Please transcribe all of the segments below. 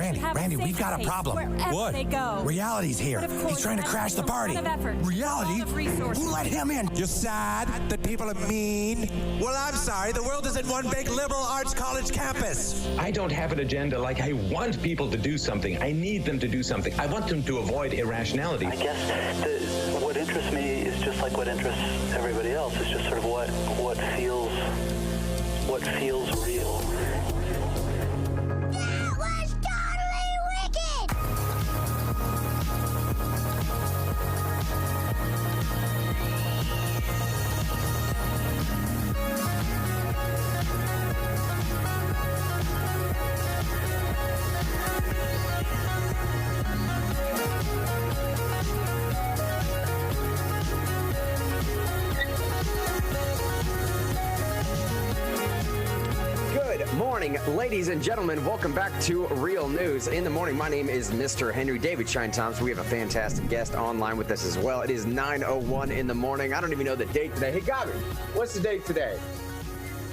Randy, we've got a problem. What? They go. Reality's here. He's trying to crash the party. Reality? Who let him in? You're sad that people are mean? Well, I'm sorry. The world isn't one big liberal arts college campus. I don't have an agenda. Like, I want people to do something. I need them to do something. I want them to avoid irrationality. I guess what interests me is just like what interests everybody else. It's just sort of what feels real. That was totally wicked! Good morning, ladies and gentlemen. Welcome back to Real News in the Morning. My name is Mr. Henry David Shine Thompson. We have a fantastic guest online with us as well. It is 9:01 in the morning. I don't even know the date today. Hey, Gabi, what's the date today?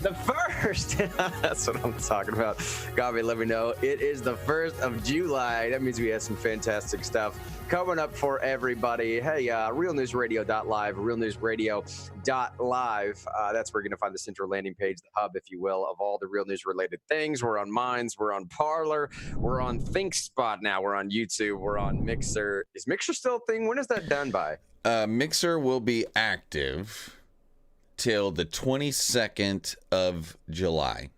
The 1st. That's what I'm talking about. Gabi, let me know. It is the 1st of July. That means we have some fantastic stuff coming up for everybody. Hey, realnewsradio.live, realnewsradio.live. That's where you're going to find the central landing page, the hub, if you will, of all the real news related things. We're on Minds. We're on Parler. We're on ThinkSpot now. We're on YouTube. We're on Mixer. Is Mixer still a thing? When is that done by? Mixer will be active till the 22nd of July.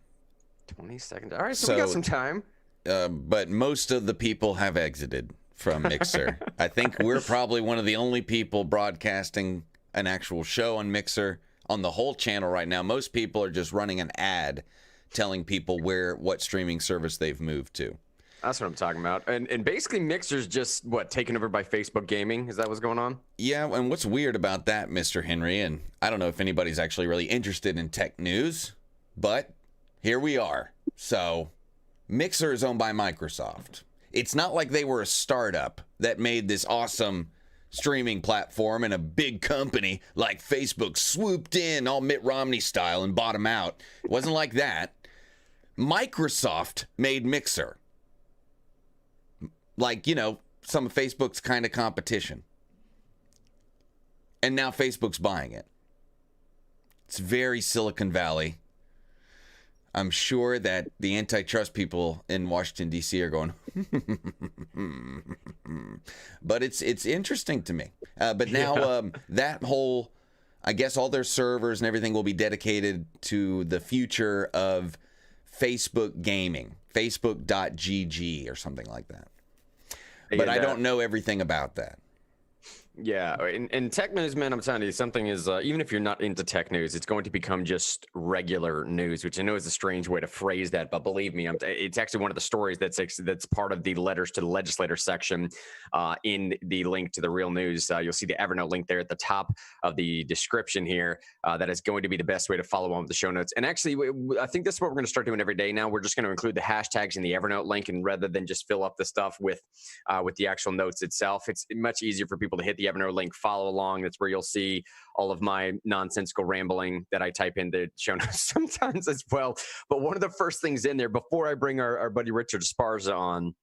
22nd. All right, so we got some time. But most of the people have exited from Mixer. I think we're probably one of the only people broadcasting an actual show on Mixer on the whole channel right now. Most people are just running an ad telling people what streaming service they've moved to. That's what I'm talking about. And basically Mixer's just, taken over by Facebook Gaming? Is that what's going on? Yeah, and what's weird about that, Mr. Henry, and I don't know if anybody's actually really interested in tech news, but here we are. So, Mixer is owned by Microsoft. It's not like they were a startup that made this awesome streaming platform and a big company like Facebook swooped in all Mitt Romney style and bought them out. It wasn't like that. Microsoft made Mixer. Like, some of Facebook's kind of competition. And now Facebook's buying it. It's very Silicon Valley. I'm sure that the antitrust people in Washington, D.C. are going, but it's interesting to me. But now that whole, I guess all their servers and everything will be dedicated to the future of Facebook gaming, Facebook.gg or something like that. But I don't know everything about that. Yeah, in tech news, man, I'm telling you, something is, even if you're not into tech news, it's going to become just regular news, which I know is a strange way to phrase that, but believe me, it's actually one of the stories that's part of the letters to the legislator section in the link to the Real News. You'll see the Evernote link there at the top of the description here. That is going to be the best way to follow on with the show notes. And actually, I think this is what we're going to start doing every day now. We're just going to include the hashtags in the Evernote link, and rather than just fill up the stuff with the actual notes itself, it's much easier for people to hit the Evernote link, follow along. That's where you'll see all of my nonsensical rambling that I type into show notes sometimes as well. But one of the first things in there, before I bring our buddy Richard Esparza on,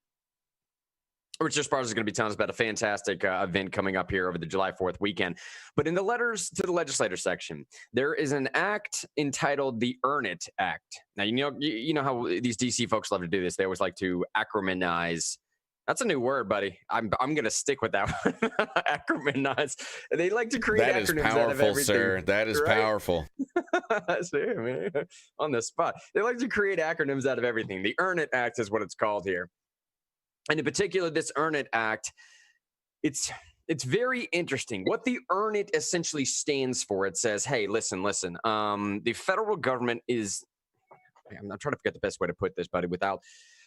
Richard Esparza is going to be telling us about a fantastic event coming up here over the July 4th weekend. But in the letters to the legislator section, there is an act entitled the Earn It Act. Now, you know how these DC folks love to do this. They always like to acronymize. That's a new word, buddy. I'm going to stick with that one. Acronymize. They like to create acronyms out of everything. That is powerful, sir. That is powerful. See, man, on the spot. They like to create acronyms out of everything. The Earn It Act is what it's called here. And in particular, this Earn It Act, it's very interesting. What the Earn It essentially stands for, it says, hey, listen. The federal government is, I'm trying to forget the best way to put this, buddy,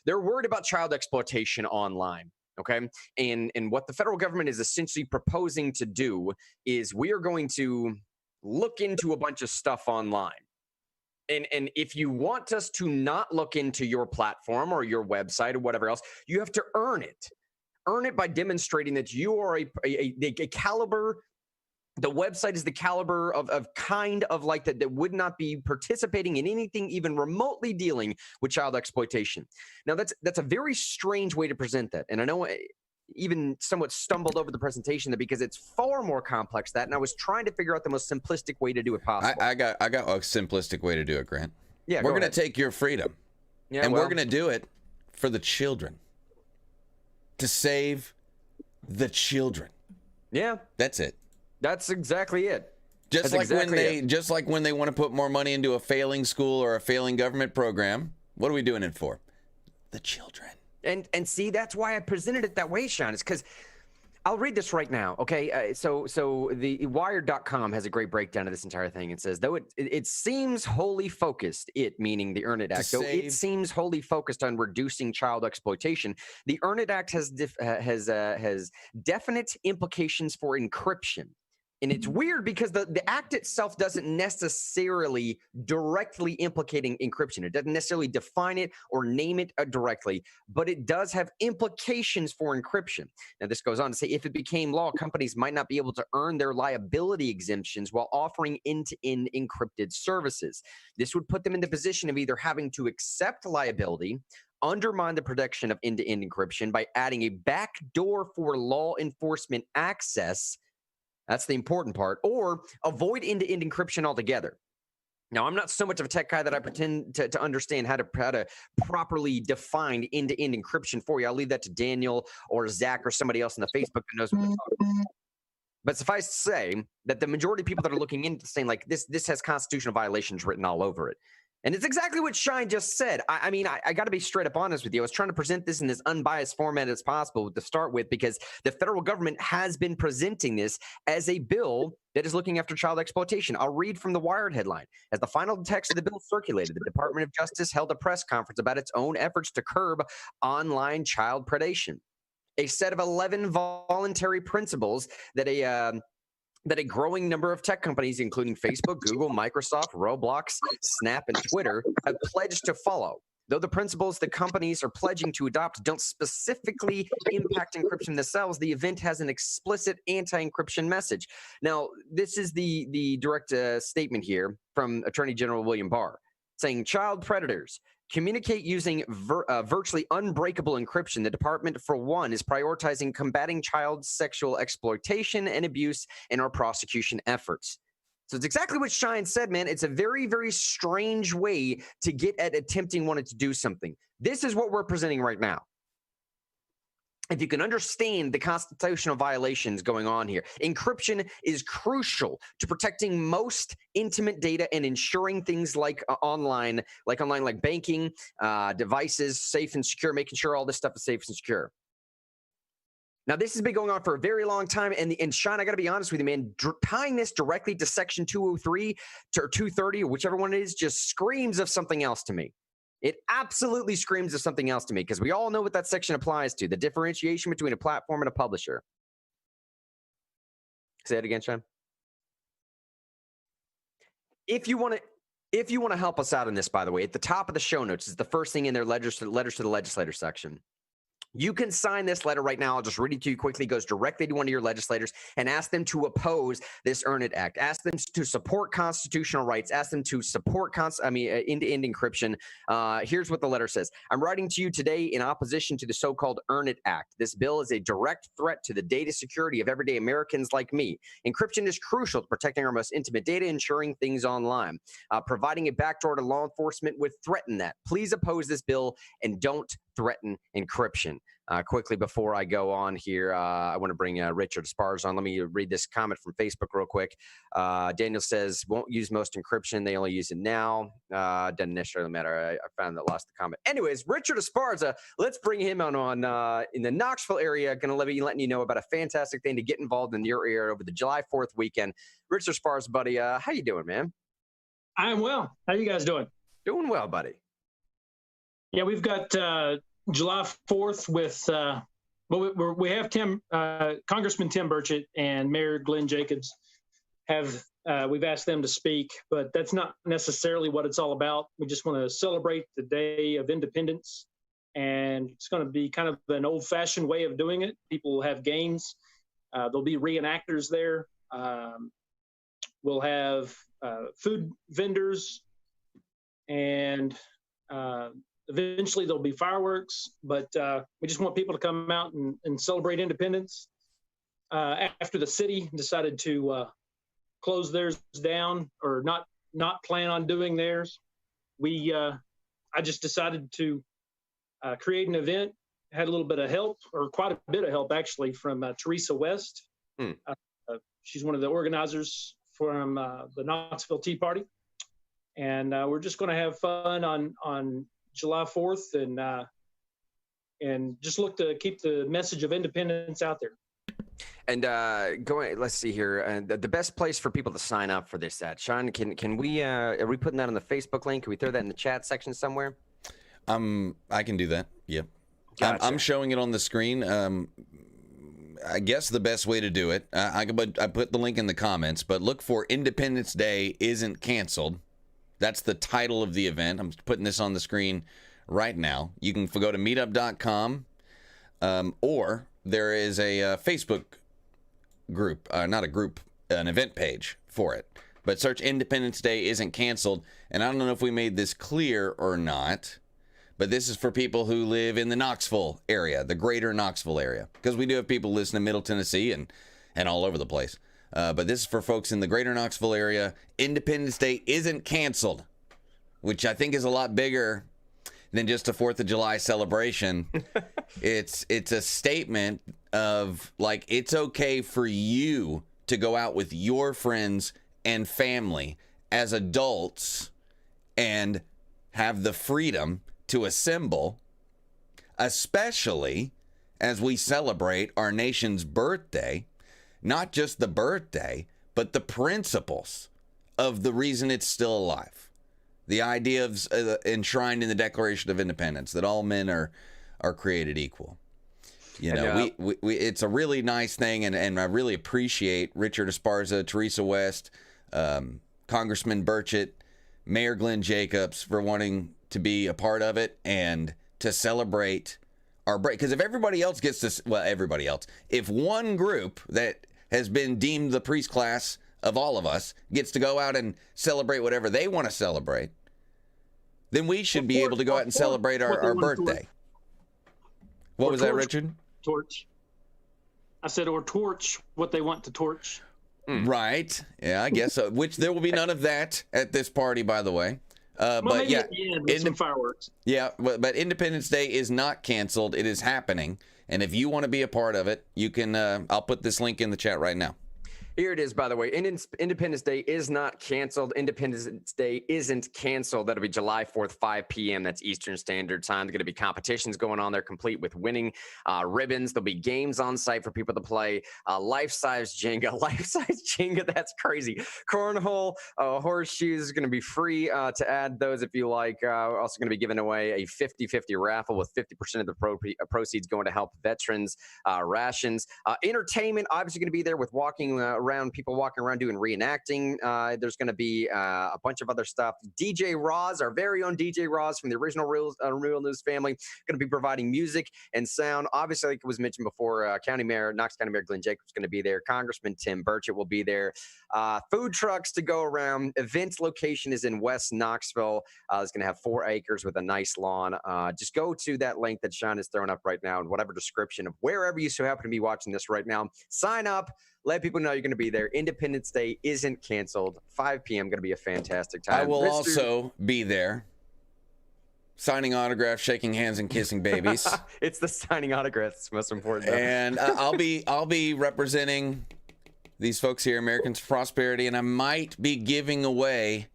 they're worried about child exploitation online, okay? And what the federal government is essentially proposing to do is we are going to look into a bunch of stuff online. And if you want us to not look into your platform or your website or whatever else, you have to earn it. Earn it by demonstrating that you are a caliber The website is the caliber of kind of like that would not be participating in anything even remotely dealing with child exploitation. Now, that's a very strange way to present that. And I know I even somewhat stumbled over the presentation because it's far more complex than that. And I was trying to figure out the most simplistic way to do it possible. I got a simplistic way to do it, Grant. Yeah, we're going to take your freedom. Yeah, and we're going to do it for the children. To save the children. Yeah. That's it. That's exactly it. Just like when they want to put more money into a failing school or a failing government program, what are we doing it for? The children. And see, that's why I presented it that way, Sean. It's because I'll read this right now, okay? So the Wired.com has a great breakdown of this entire thing. It says, though it seems wholly focused, it meaning the Earn It Act, though it seems wholly focused on reducing child exploitation, the Earn It Act has definite implications for encryption. And it's weird because the act itself doesn't necessarily directly implicating encryption. It doesn't necessarily define it or name it directly, but it does have implications for encryption. Now, this goes on to say, if it became law, companies might not be able to earn their liability exemptions while offering end-to-end encrypted services. This would put them in the position of either having to accept liability, undermine the protection of end-to-end encryption by adding a backdoor for law enforcement access. That's the important part. Or avoid end-to-end encryption altogether. Now, I'm not so much of a tech guy that I pretend to understand how to properly define end-to-end encryption for you. I'll leave that to Daniel or Zach or somebody else on the Facebook that knows what they're talking about. But suffice to say that the majority of people that are looking into saying like this has constitutional violations written all over it. And it's exactly what Shine just said. I mean, I got to be straight up honest with you. I was trying to present this in as unbiased format as possible to start with because the federal government has been presenting this as a bill that is looking after child exploitation. I'll read from the Wired headline. As the final text of the bill circulated, the Department of Justice held a press conference about its own efforts to curb online child predation. A set of 11 voluntary principles that a growing number of tech companies, including Facebook, Google, Microsoft, Roblox, Snap, and Twitter, have pledged to follow. Though the principles the companies are pledging to adopt don't specifically impact encryption themselves, the event has an explicit anti-encryption message. Now, this is the direct statement here from Attorney General William Barr, saying child predators communicate using virtually unbreakable encryption. The department, for one, is prioritizing combating child sexual exploitation and abuse in our prosecution efforts. So it's exactly what Shine said, man. It's a very, very strange way to get at attempting wanting to do something. This is what we're presenting right now. If you can understand the constitutional violations going on here, encryption is crucial to protecting most intimate data and ensuring things like online, like banking, devices, safe and secure, making sure all this stuff is safe and secure. Now, this has been going on for a very long time, and Sean, I got to be honest with you, man, tying this directly to Section 203 or 230 or whichever one it is just screams of something else to me. It absolutely screams of something else to me because we all know what that section applies to, the differentiation between a platform and a publisher. Say it again, Sean. If you want to help us out on this, by the way, at the top of the show notes is the first thing in their letters to the legislator section. You can sign this letter right now. I'll just read it to you quickly. It goes directly to one of your legislators and ask them to oppose this Earn It Act. Ask them to support constitutional rights. Ask them to support end-to-end encryption. Here's what the letter says. I'm writing to you today in opposition to the so-called Earn It Act. This bill is a direct threat to the data security of everyday Americans like me. Encryption is crucial to protecting our most intimate data, ensuring things online. Providing a backdoor to law enforcement would threaten that. Please oppose this bill and don't threaten encryption. Quickly before I go on here, I want to bring Richard Esparza on. Let me read this comment from Facebook real quick. Daniel says, won't use most encryption. They only use it now. Doesn't necessarily matter. I found that lost the comment. Anyways, Richard Esparza, let's bring him on in the Knoxville area. Going to be letting you know about a fantastic thing to get involved in your area over the July 4th weekend. Richard Esparza, buddy, how you doing, man? I am well. How you guys doing? Doing well, buddy. Yeah, we've got July 4th with we have Congressman Tim Burchett and Mayor Glenn Jacobs we've asked them to speak, but that's not necessarily what it's all about. We just want to celebrate the Day of Independence, and it's going to be kind of an old-fashioned way of doing it. People will have games. There'll be reenactors there. We'll have food vendors, and eventually there'll be fireworks. But we just want people to come out and celebrate independence. After the city decided to close theirs down or not plan on doing theirs, I just decided to create an event. Had a little bit of help, or quite a bit of help actually, from Teresa West. She's one of the organizers from the Knoxville Tea Party, and we're just going to have fun on July 4th and just look to keep the message of independence out there. And let's see here. The best place for people to sign up for this at, Sean, can we, are we putting that on the Facebook link? Can we throw that in the chat section somewhere? I can do that. Yep. Gotcha. I'm showing it on the screen. I guess the best way to do it, I put the link in the comments, but look for Independence Day Isn't Canceled. That's the title of the event. I'm putting this on the screen right now. You can go to meetup.com, or there is a Facebook group, not a group, an event page for it. But search Independence Day Isn't Canceled. And I don't know if we made this clear or not, but this is for people who live in the Knoxville area, the greater Knoxville area, because we do have people listening in Middle Tennessee and all over the place. But this is for folks in the greater Knoxville area. Independence Day Isn't Canceled, which I think is a lot bigger than just a 4th of July celebration. It's a statement of, like, it's okay for you to go out with your friends and family as adults and have the freedom to assemble, especially as we celebrate our nation's birthday, not just the birthday, but the principles of the reason it's still alive. The idea of enshrined in the Declaration of Independence, that all men are created equal. You know, we it's a really nice thing, and I really appreciate Richard Esparza, Teresa West, Congressman Burchett, Mayor Glenn Jacobs for wanting to be a part of it and to celebrate our break. Because if everybody else gets to, well, everybody else, if one group that has been deemed the priest class of all of us gets to go out and celebrate whatever they want to celebrate, then we should be able to go out and celebrate our birthday. What was that, Richard? Torch. I said, or torch what they want to torch. Right. Yeah, I guess so. Which there will be none of that at this party, by the way. But yeah, some fireworks. Yeah, but Independence Day is not canceled. It is happening. And if you want to be a part of it, you can, I'll put this link in the chat right now. Here it is, by the way. Independence Day is not canceled. Independence Day isn't canceled. That'll be July 4th, 5 p.m. That's Eastern Standard Time. There's going to be competitions going on there, complete with winning ribbons. There'll be games on site for people to play. Life-size Jenga. That's crazy. Cornhole, horseshoes is going to be free to add those if you like. We're also going to be giving away a 50-50 raffle with 50% of the proceeds going to help veterans rations. Entertainment, obviously going to be there with people walking around doing reenacting. There's going to be a bunch of other stuff. DJ Roz, our very own DJ Roz from the original Real News family, going to be providing music and sound. Obviously, like it was mentioned before, Knox County Mayor Glenn Jacobs is going to be there. Congressman Tim Burchett will be there. Food trucks to go around. Event location is in West Knoxville. It's going to have 4 acres with a nice lawn. Just go to that link that Sean is throwing up right now in whatever description of wherever you so happen to be watching this right now. Sign up. Let people know you're going to be there. Independence Day isn't canceled. 5 p.m. going to be a fantastic time. I will also be there, signing autographs, shaking hands, and kissing babies. It's the signing autographs that's most important, though. And I'll be representing these folks here, Americans for Prosperity, and I might be giving away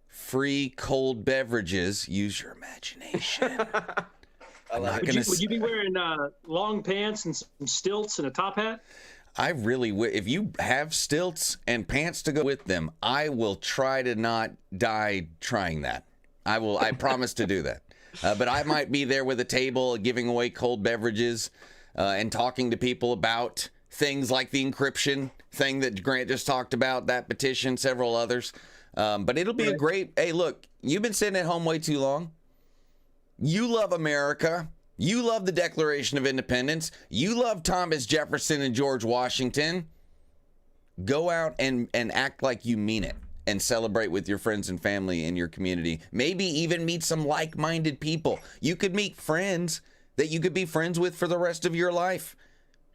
free cold beverages. Use your imagination. Would you be wearing long pants and some stilts and a top hat? I really would. If you have stilts and pants to go with them, I will try to not die trying that. I promise to do that. But I might be there with a table giving away cold beverages and talking to people about things like the encryption thing that Grant just talked about, that petition, several others. But it'll be a great, hey, look, you've been sitting at home way too long. You love America. You love the Declaration of Independence. You love Thomas Jefferson and George Washington. Go out and act like you mean it and celebrate with your friends and family in your community. Maybe even meet some like-minded people. You could meet friends that you could be friends with for the rest of your life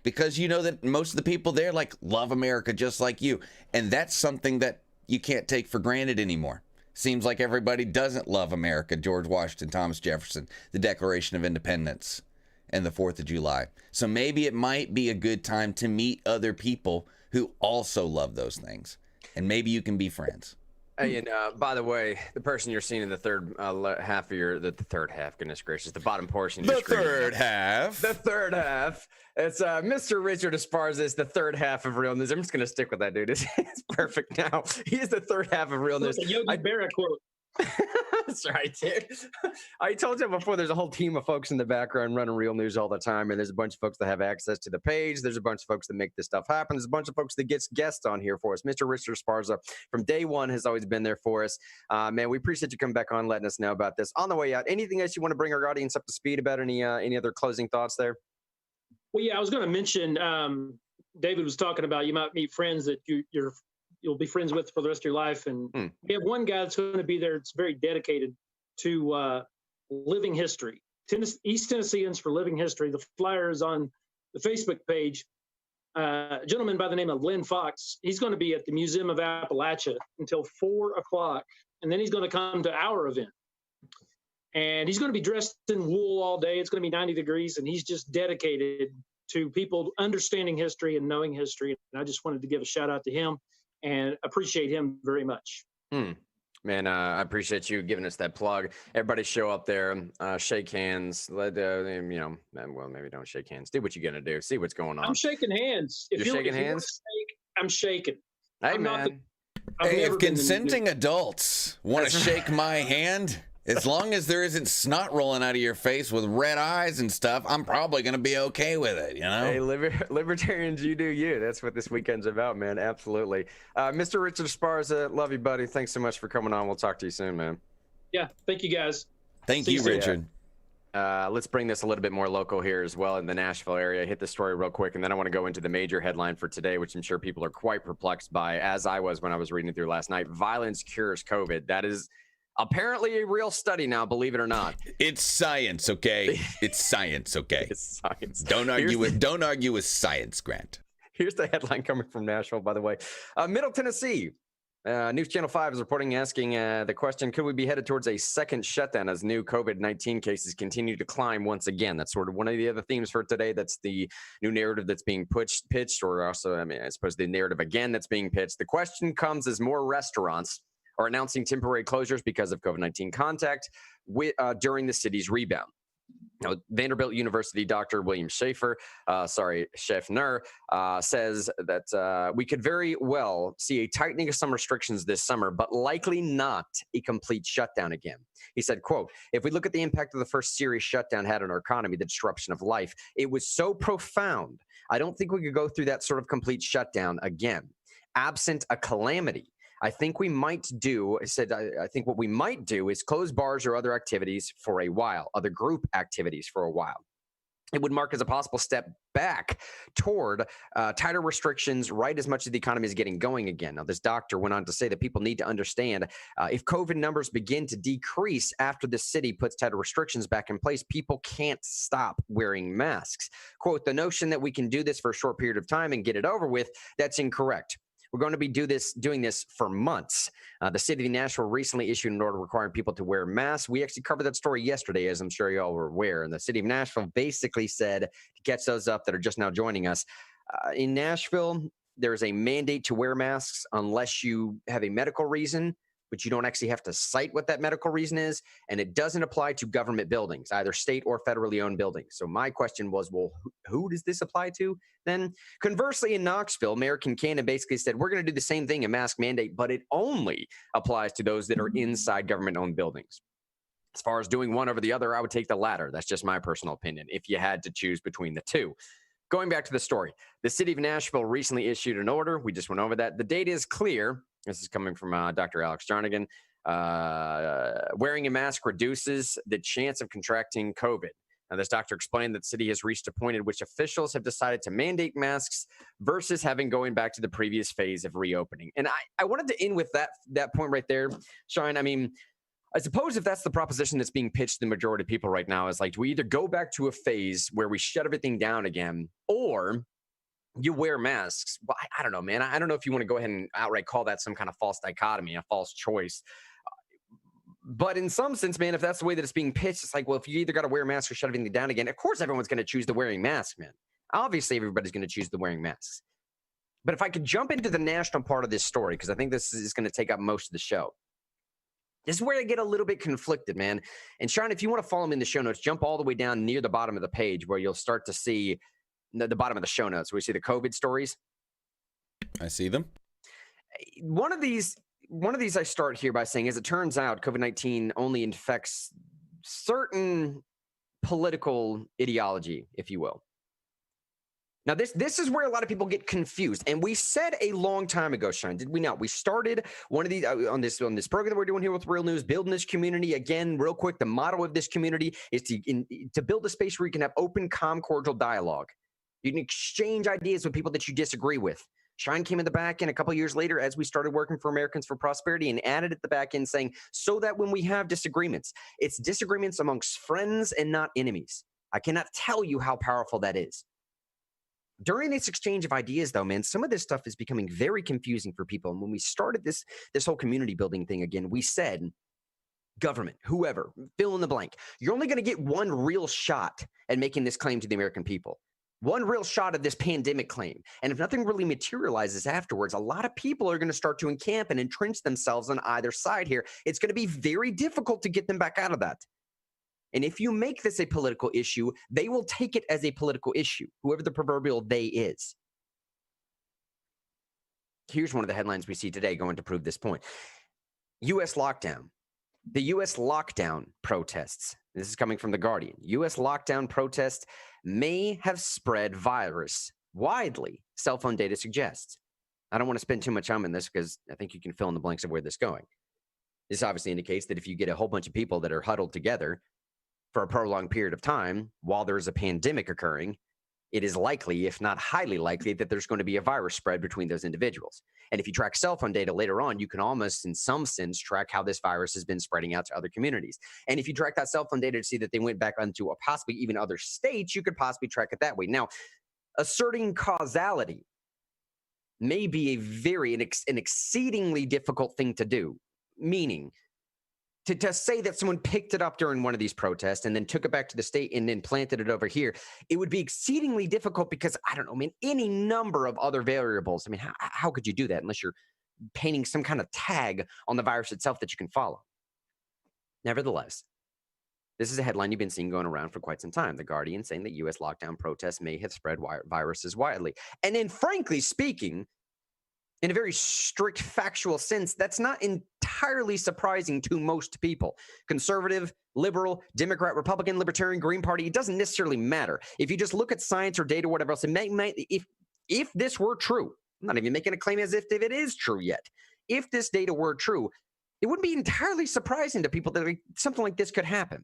because you know that most of the people there like love America just like you. And that's something that you can't take for granted anymore. Seems like everybody doesn't love America. George Washington, Thomas Jefferson, the Declaration of Independence, and the 4th of July. So maybe it might be a good time to meet other people who also love those things. And maybe you can be friends. Hey, and by the way, the person you're seeing in the third half of the third half, goodness gracious, the bottom portion of your screen. Third half. The third half. It's Mr. Richard Esparza is the third half of Real News. I'm just going to stick with that, dude. It's perfect now. He is the third half of Real News. It's a Yogi Berra quote. That's right, dude. I told you before, there's a whole team of folks in the background running Real News all the time, and there's a bunch of folks that have access to the page. There's a bunch of folks that make this stuff happen. There's a bunch of folks that gets guests on here for us. Mr. Richard Esparza from day one has always been there for us. Man, we appreciate you coming back on, letting us know about this. On the way out, anything else you want to bring our audience up to speed about? Any other closing thoughts there? Well, yeah, I was going to mention, David was talking about you might meet friends that you'll be friends with for the rest of your life. And we have one guy that's going to be there that's very dedicated to living history. East Tennesseans for Living History. The flyer is on the Facebook page. A gentleman by the name of Glenn Fox. He's going to be at the Museum of Appalachia until 4:00. And then he's going to come to our event. And he's going to be dressed in wool all day. It's going to be 90 degrees. And he's just dedicated to people understanding history and knowing history. And I just wanted to give a shout out to him and appreciate him very much. Man, I appreciate you giving us that plug. Everybody show up there, shake hands. Well, maybe don't shake hands. Do what you're going to do. See what's going on. I'm shaking hands. You're shaking hands? I'm shaking. Hey, man. Hey, if consenting adults want to shake my hand, as long as there isn't snot rolling out of your face with red eyes and stuff, I'm probably going to be okay with it, you know? Hey, libertarians, you do you. That's what this weekend's about, man. Absolutely. Mr. Richard Esparza, love you, buddy. Thanks so much for coming on. We'll talk to you soon, man. Yeah, thank you, guys. Thank you, Richard. Let's bring this a little bit more local here as well in the Nashville area. Hit the story real quick, and then I want to go into the major headline for today, which I'm sure people are quite perplexed by, as I was when I was reading it through last night. Violence cures COVID. That is apparently a real study now, believe it or not. It's science, okay? It's science, okay? It's science. Don't argue with science, Grant. Here's the headline coming from Nashville, by the way. Middle Tennessee. News Channel 5 is reporting, asking the question, could we be headed towards a second shutdown as new COVID-19 cases continue to climb once again? That's sort of one of the other themes for today. That's the new narrative that's being pitched, or also, I suppose the narrative again that's being pitched. The question comes as more restaurants are announcing temporary closures because of COVID-19 contact during the city's rebound. Now, Vanderbilt University Dr. William Schaeffner, says that we could very well see a tightening of some restrictions this summer, but likely not a complete shutdown again. He said, quote, if we look at the impact of the first serious shutdown had on our economy, the disruption of life, it was so profound. I don't think we could go through that sort of complete shutdown again. Absent a calamity, I think what we might do is close bars or other activities for a while, other group activities for a while. It would mark as a possible step back toward tighter restrictions right as much as the economy is getting going again. Now, this doctor went on to say that people need to understand if COVID numbers begin to decrease after the city puts tighter restrictions back in place, people can't stop wearing masks. Quote, the notion that we can do this for a short period of time and get it over with, that's incorrect. We're going to be doing this for months. The city of Nashville recently issued an order requiring people to wear masks. We actually covered that story yesterday, as I'm sure you all were aware. And the city of Nashville basically said, to catch those up that are just now joining us, in Nashville, there is a mandate to wear masks unless you have a medical reason, but you don't actually have to cite what that medical reason is. And it doesn't apply to government buildings, either state or federally owned buildings. So my question was, well, who does this apply to then? Conversely, in Knoxville, Mayor Kincannon basically said, we're going to do the same thing, a mask mandate, but it only applies to those that are inside government owned buildings. As far as doing one over the other, I would take the latter. That's just my personal opinion, if you had to choose between the two. Going back to the story, the city of Nashville recently issued an order. We just went over that. The data is clear. This is coming from Dr. Alex Jarnigan. Wearing a mask reduces the chance of contracting COVID. Now, this doctor explained that the city has reached a point at which officials have decided to mandate masks versus having going back to the previous phase of reopening. And I wanted to end with that point right there, Sean. I mean, I suppose if that's the proposition that's being pitched to the majority of people right now is like, do we either go back to a phase where we shut everything down again, or you wear masks? Well, I don't know, man. I don't know if you want to go ahead and outright call that some kind of false dichotomy, a false choice. But in some sense, man, if that's the way that it's being pitched, it's like, well, if you either got to wear a mask or shut everything down again, of course everyone's going to choose the wearing mask, man. Obviously, everybody's going to choose the wearing masks. But if I could jump into the national part of this story, because I think this is going to take up most of the show. This is where I get a little bit conflicted, man. And Sean, if you want to follow me in the show notes, jump all the way down near the bottom of the page where you'll start to see the bottom of the show notes where you see the COVID stories. I see them. One of these I start here by saying, as it turns out, COVID-19 only infects certain political ideology, if you will. Now, this is where a lot of people get confused. And we said a long time ago, Sean, did we not? We started one of these on this program that we're doing here with Real News, building this community. Again, real quick, the motto of this community is to build a space where you can have open, calm, cordial dialogue. You can exchange ideas with people that you disagree with. Shine came in the back end a couple years later as we started working for Americans for Prosperity and added at the back end saying, so that when we have disagreements, it's disagreements amongst friends and not enemies. I cannot tell you how powerful that is. During this exchange of ideas, though, man, some of this stuff is becoming very confusing for people. And when we started this whole community building thing again, we said, government, whoever, fill in the blank, you're only going to get one real shot at making this claim to the American people. One real shot of this pandemic claim. And if nothing really materializes afterwards, a lot of people are going to start to encamp and entrench themselves on either side here. It's going to be very difficult to get them back out of that. And if you make this a political issue, they will take it as a political issue, whoever the proverbial they is. Here's one of the headlines we see today going to prove this point. U.S. lockdown. The U.S. lockdown protests. This is coming from The Guardian. U.S. lockdown protests may have spread virus widely, cell phone data suggests. I don't want to spend too much time on this because I think you can fill in the blanks of where this is going. This obviously indicates that if you get a whole bunch of people that are huddled together for a prolonged period of time while there's a pandemic occurring, it is likely, if not highly likely, that there's going to be a virus spread between those individuals. And if you track cell phone data later on, you can almost, in some sense, track how this virus has been spreading out to other communities. And if you track that cell phone data to see that they went back onto possibly even other states, you could possibly track it that way. Now, asserting causality may be an exceedingly difficult thing to do, meaning to say that someone picked it up during one of these protests and then took it back to the state and then planted it over here, it would be exceedingly difficult because, I don't know, man, any number of other variables. I mean, how could you do that unless you're painting some kind of tag on the virus itself that you can follow? Nevertheless, this is a headline you've been seeing going around for quite some time. The Guardian saying that U.S. lockdown protests may have spread viruses widely. And then, frankly speaking, in a very strict factual sense, that's not entirely surprising to most people. Conservative, liberal, Democrat, Republican, Libertarian, Green Party, it doesn't necessarily matter. If you just look at science or data or whatever else, if this were true, I'm not even making a claim as if it is true yet. If this data were true, it wouldn't be entirely surprising to people that something like this could happen.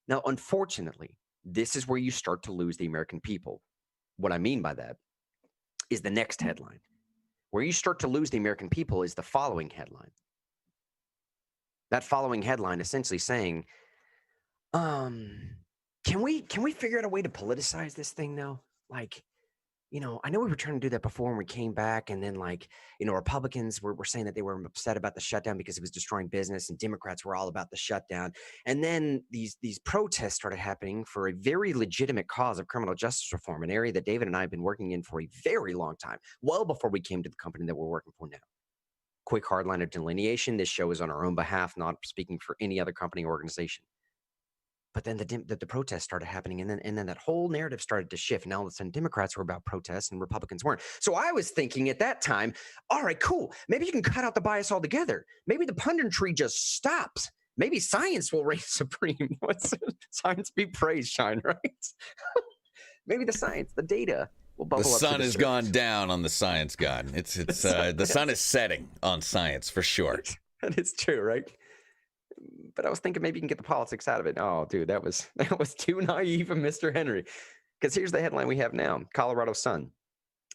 Now, unfortunately, this is where you start to lose the American people. What I mean by that is the next headline. Where you start to lose the American people is the following headline. That following headline essentially saying, can we figure out a way to politicize this thing now? Like, you know, I know we were trying to do that before when we came back, and then, like, you know, Republicans were saying that they were upset about the shutdown because it was destroying business, and Democrats were all about the shutdown. And then these protests started happening for a very legitimate cause of criminal justice reform, an area that David and I have been working in for a very long time, well before we came to the company that we're working for now. Quick hardline of delineation. This show is on our own behalf, not speaking for any other company or organization. But then the protests started happening, and then that whole narrative started to shift. And all of a sudden, Democrats were about protests and Republicans weren't. So I was thinking at that time, all right, cool. Maybe you can cut out the bias altogether. Maybe the punditry just stops. Maybe science will reign supreme. What's science be praised, Shine, right? Maybe the science, the data will bubble up. The sun has gone down on the science god. It's the sun is setting on science for sure. That is true, right? but I was thinking maybe you can get the politics out of it. Oh, dude, that was too naive of Mr. Henry. Because here's the headline we have now: Colorado Sun.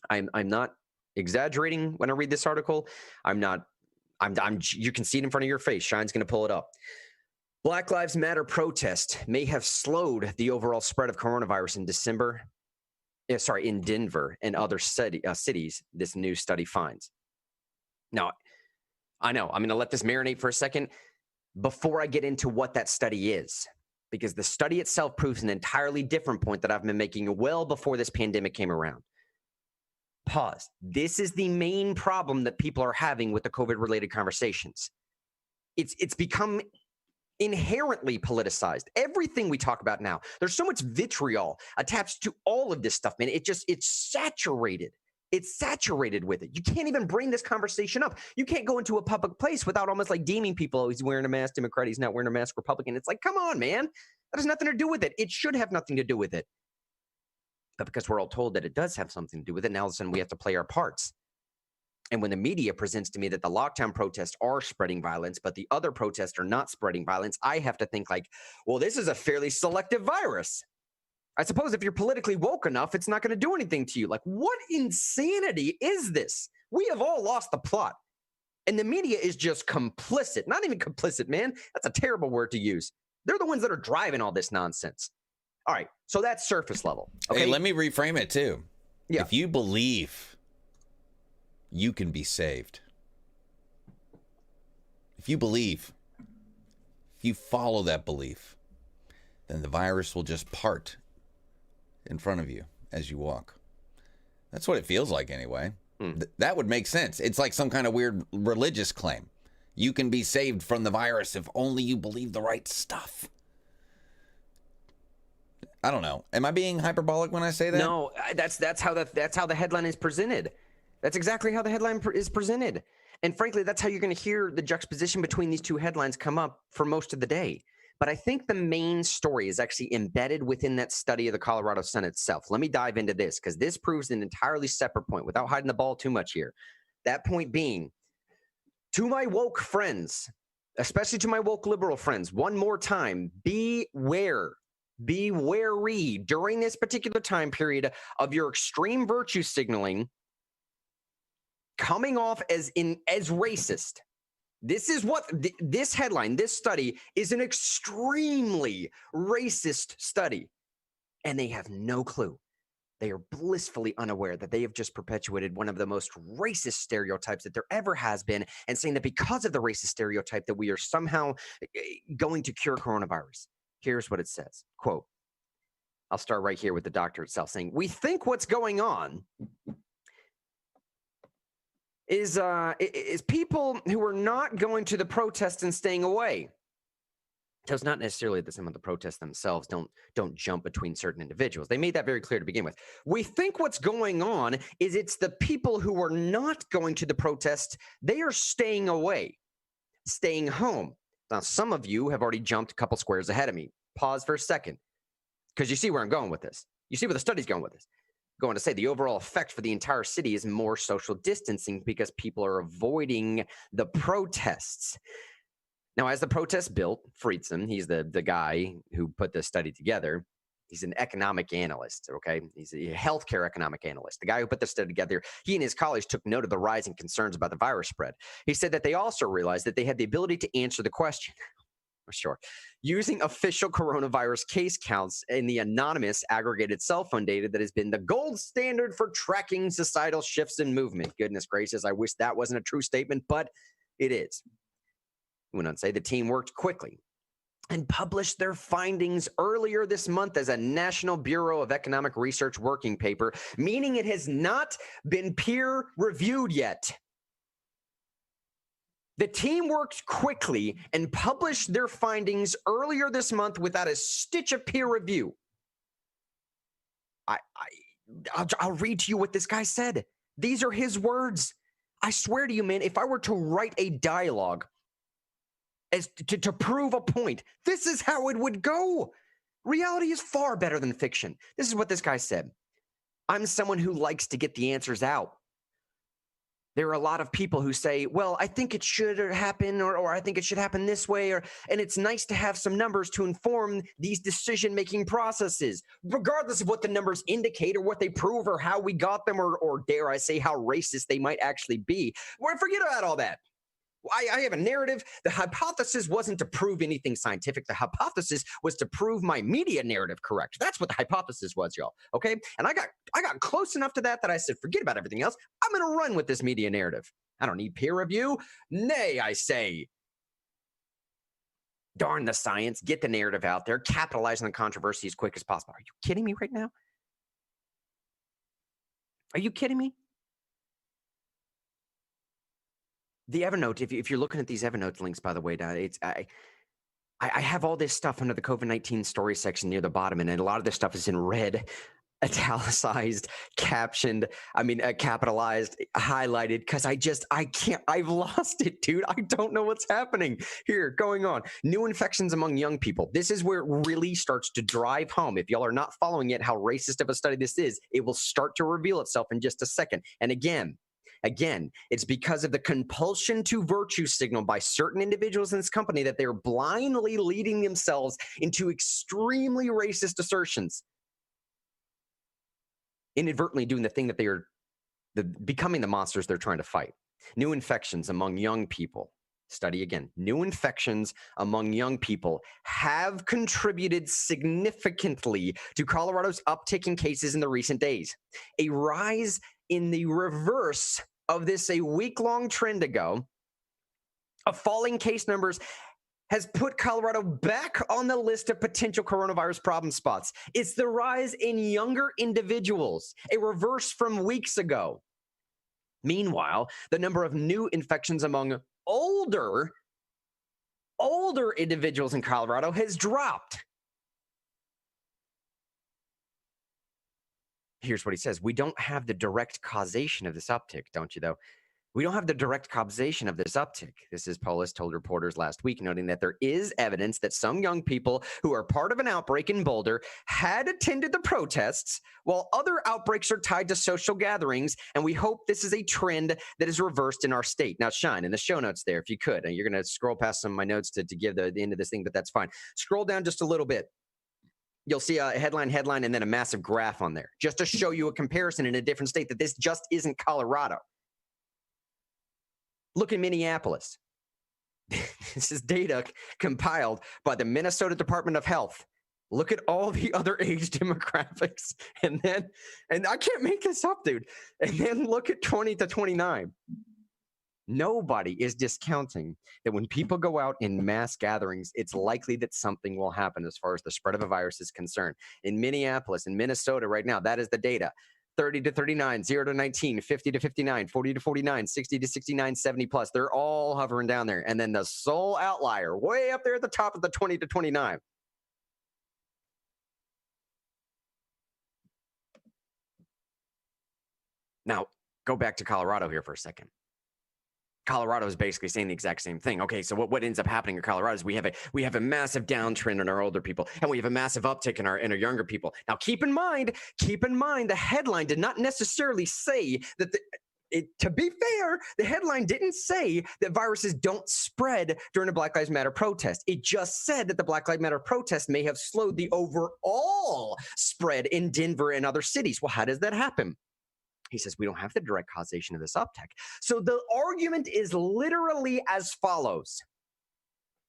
I'm not exaggerating when I read this article. I'm you can see it in front of your face. Shine's going to pull it up. Black Lives Matter protest may have slowed the overall spread of coronavirus in Denver and other cities, this new study finds. Now, I know I'm going to let this marinate for a second before I get into what that study is, because the study itself proves an entirely different point that I've been making well before this pandemic came around. Pause. This is the main problem that people are having with the COVID-related conversations. It's become inherently politicized. Everything we talk about now, there's so much vitriol attached to all of this stuff, man. It's saturated. It's saturated with it. You can't even bring this conversation up. You can't go into a public place without almost like deeming people, oh, he's wearing a mask, Democrat, he's not wearing a mask, Republican. It's like, come on, man. That has nothing to do with it. It should have nothing to do with it. But because we're all told that it does have something to do with it, now all of a sudden we have to play our parts. And when the media presents to me that the lockdown protests are spreading violence, but the other protests are not spreading violence, I have to think like, well, this is a fairly selective virus. I suppose if you're politically woke enough, it's not going to do anything to you. Like, what insanity is this? We have all lost the plot. And the media is just complicit. Not even complicit, man. That's a terrible word to use. They're the ones that are driving all this nonsense. All right, so that's surface level. Okay, hey, let me reframe it too. Yeah. If you believe you can be saved, if you believe, if you follow that belief, then the virus will just part in front of you as you walk. That's what it feels like anyway. That would make sense. It's like some kind of weird religious claim. You can be saved from the virus if only you believe the right stuff. I don't know. Am I being hyperbolic when I say that? No, that's how the headline is presented. That's exactly how the headline is presented. And frankly, that's how you're going to hear the juxtaposition between these two headlines come up for most of the day. But I think the main story is actually embedded within that study of the Colorado Sun itself. Let me dive into this because this proves an entirely separate point without hiding the ball too much here. That point being, to my woke friends, especially to my woke liberal friends, one more time, beware. Be wary during this particular time period of your extreme virtue signaling coming off as racist. This is what this headline, this study is an extremely racist study, and they have no clue. They are blissfully unaware that they have just perpetuated one of the most racist stereotypes that there ever has been, and saying that because of the racist stereotype that we are somehow going to cure coronavirus. Here's what it says, quote, I'll start right here with the doctor itself saying, we think what's going on is people who are not going to the protest and staying away. So it's not necessarily that some of the protests themselves don't jump between certain individuals. They made that very clear to begin with. We think what's going on is it's the people who are not going to the protest. They are staying away, staying home. Now, some of you have already jumped a couple squares ahead of me. Pause for a second, because you see where I'm going with this. You see where the study's going with this. I'm going to say the overall effect for the entire city is more social distancing because people are avoiding the protests. Now, as the protest built, Friedson, he's the guy who put this study together. He's an economic analyst, okay? He's a healthcare economic analyst. The guy who put this study together, he and his colleagues took note of the rising concerns about the virus spread. He said that they also realized that they had the ability to answer the question, sure, using official coronavirus case counts in the anonymous aggregated cell phone data that has been the gold standard for tracking societal shifts in movement. Goodness gracious, I wish that wasn't a true statement, but it is. He went on to say the team worked quickly and published their findings earlier this month as a National Bureau of Economic Research working paper, meaning it has not been peer-reviewed yet. The team worked quickly and published their findings earlier this month without a stitch of peer review. I'll read to you what this guy said. These are his words. I swear to you, man, if I were to write a dialogue as to prove a point, this is how it would go. Reality is far better than fiction. This is what this guy said. I'm someone who likes to get the answers out. There are a lot of people who say, well, I think it should happen, or I think it should happen this way, and it's nice to have some numbers to inform these decision-making processes, regardless of what the numbers indicate or what they prove or how we got them, or dare I say how racist they might actually be. Well, forget about all that. I have a narrative. The hypothesis wasn't to prove anything scientific. The hypothesis was to prove my media narrative correct. That's what the hypothesis was, y'all. Okay? And I got close enough to that I said, forget about everything else. I'm going to run with this media narrative. I don't need peer review. Nay, I say. Darn the science. Get the narrative out there. Capitalize on the controversy as quick as possible. Are you kidding me right now? Are you kidding me? The Evernote, if you're looking at these Evernote links, by the way, I have all this stuff under the COVID-19 story section near the bottom, and a lot of this stuff is in red, italicized, captioned, capitalized, highlighted, because I can't, I've lost it, dude. I don't know what's happening here, going on. New infections among young people. This is where it really starts to drive home. If y'all are not following it, how racist of a study this is, it will start to reveal itself in just a second. And again, it's because of the compulsion to virtue signal by certain individuals in this company that they're blindly leading themselves into extremely racist assertions, inadvertently doing the thing that becoming the monsters they're trying to fight. New infections among young people. Study again. New infections among young people have contributed significantly to Colorado's uptick in cases in the recent days. A rise in the reverse of this a week-long trend ago of falling case numbers has put Colorado back on the list of potential coronavirus problem spots. It's the rise in younger individuals, a reverse from weeks ago. Meanwhile, the number of new infections among older individuals in Colorado has dropped. Here's what he says. We don't have the direct causation of this uptick, don't you, though? We don't have the direct causation of this uptick. This is Polis told reporters last week, noting that there is evidence that some young people who are part of an outbreak in Boulder had attended the protests, while other outbreaks are tied to social gatherings, and we hope this is a trend that is reversed in our state. Now, Shine, in the show notes there, if you could, and you're going to scroll past some of my notes to give the end of this thing, but that's fine. Scroll down just a little bit. You'll see a headline, and then a massive graph on there, just to show you a comparison in a different state that this just isn't Colorado. Look in Minneapolis. This is data compiled by the Minnesota Department of Health. Look at all the other age demographics. And I can't make this up, dude. And then look at 20 to 29. Nobody is discounting that when people go out in mass gatherings, it's likely that something will happen as far as the spread of a virus is concerned. In Minneapolis, in Minnesota right now, that is the data. 30 to 39, 0 to 19, 50 to 59, 40 to 49, 60 to 69, 70 plus. They're all hovering down there. And then the sole outlier, way up there at the top of the 20 to 29. Now, go back to Colorado here for a second. Colorado is basically saying the exact same thing. Okay, so what ends up happening in Colorado is we have a massive downtrend in our older people, and we have a massive uptick in our younger people. Now, keep in mind, the headline did not necessarily say that to be fair, the headline didn't say that viruses don't spread during a Black Lives Matter protest. It just said that the Black Lives Matter protest may have slowed the overall spread in Denver and other cities. Well, how does that happen? He says, we don't have the direct causation of this uptick. So the argument is literally as follows.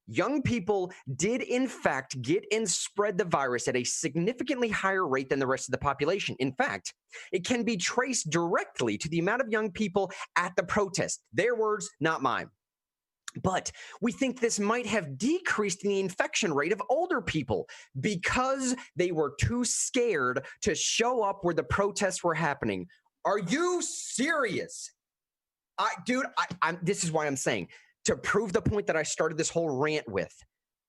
Young people did, in fact, get and spread the virus at a significantly higher rate than the rest of the population. In fact, it can be traced directly to the amount of young people at the protest. Their words, not mine. But we think this might have decreased the infection rate of older people because they were too scared to show up where the protests were happening. Are you serious? This is why I'm saying, to prove the point that I started this whole rant with,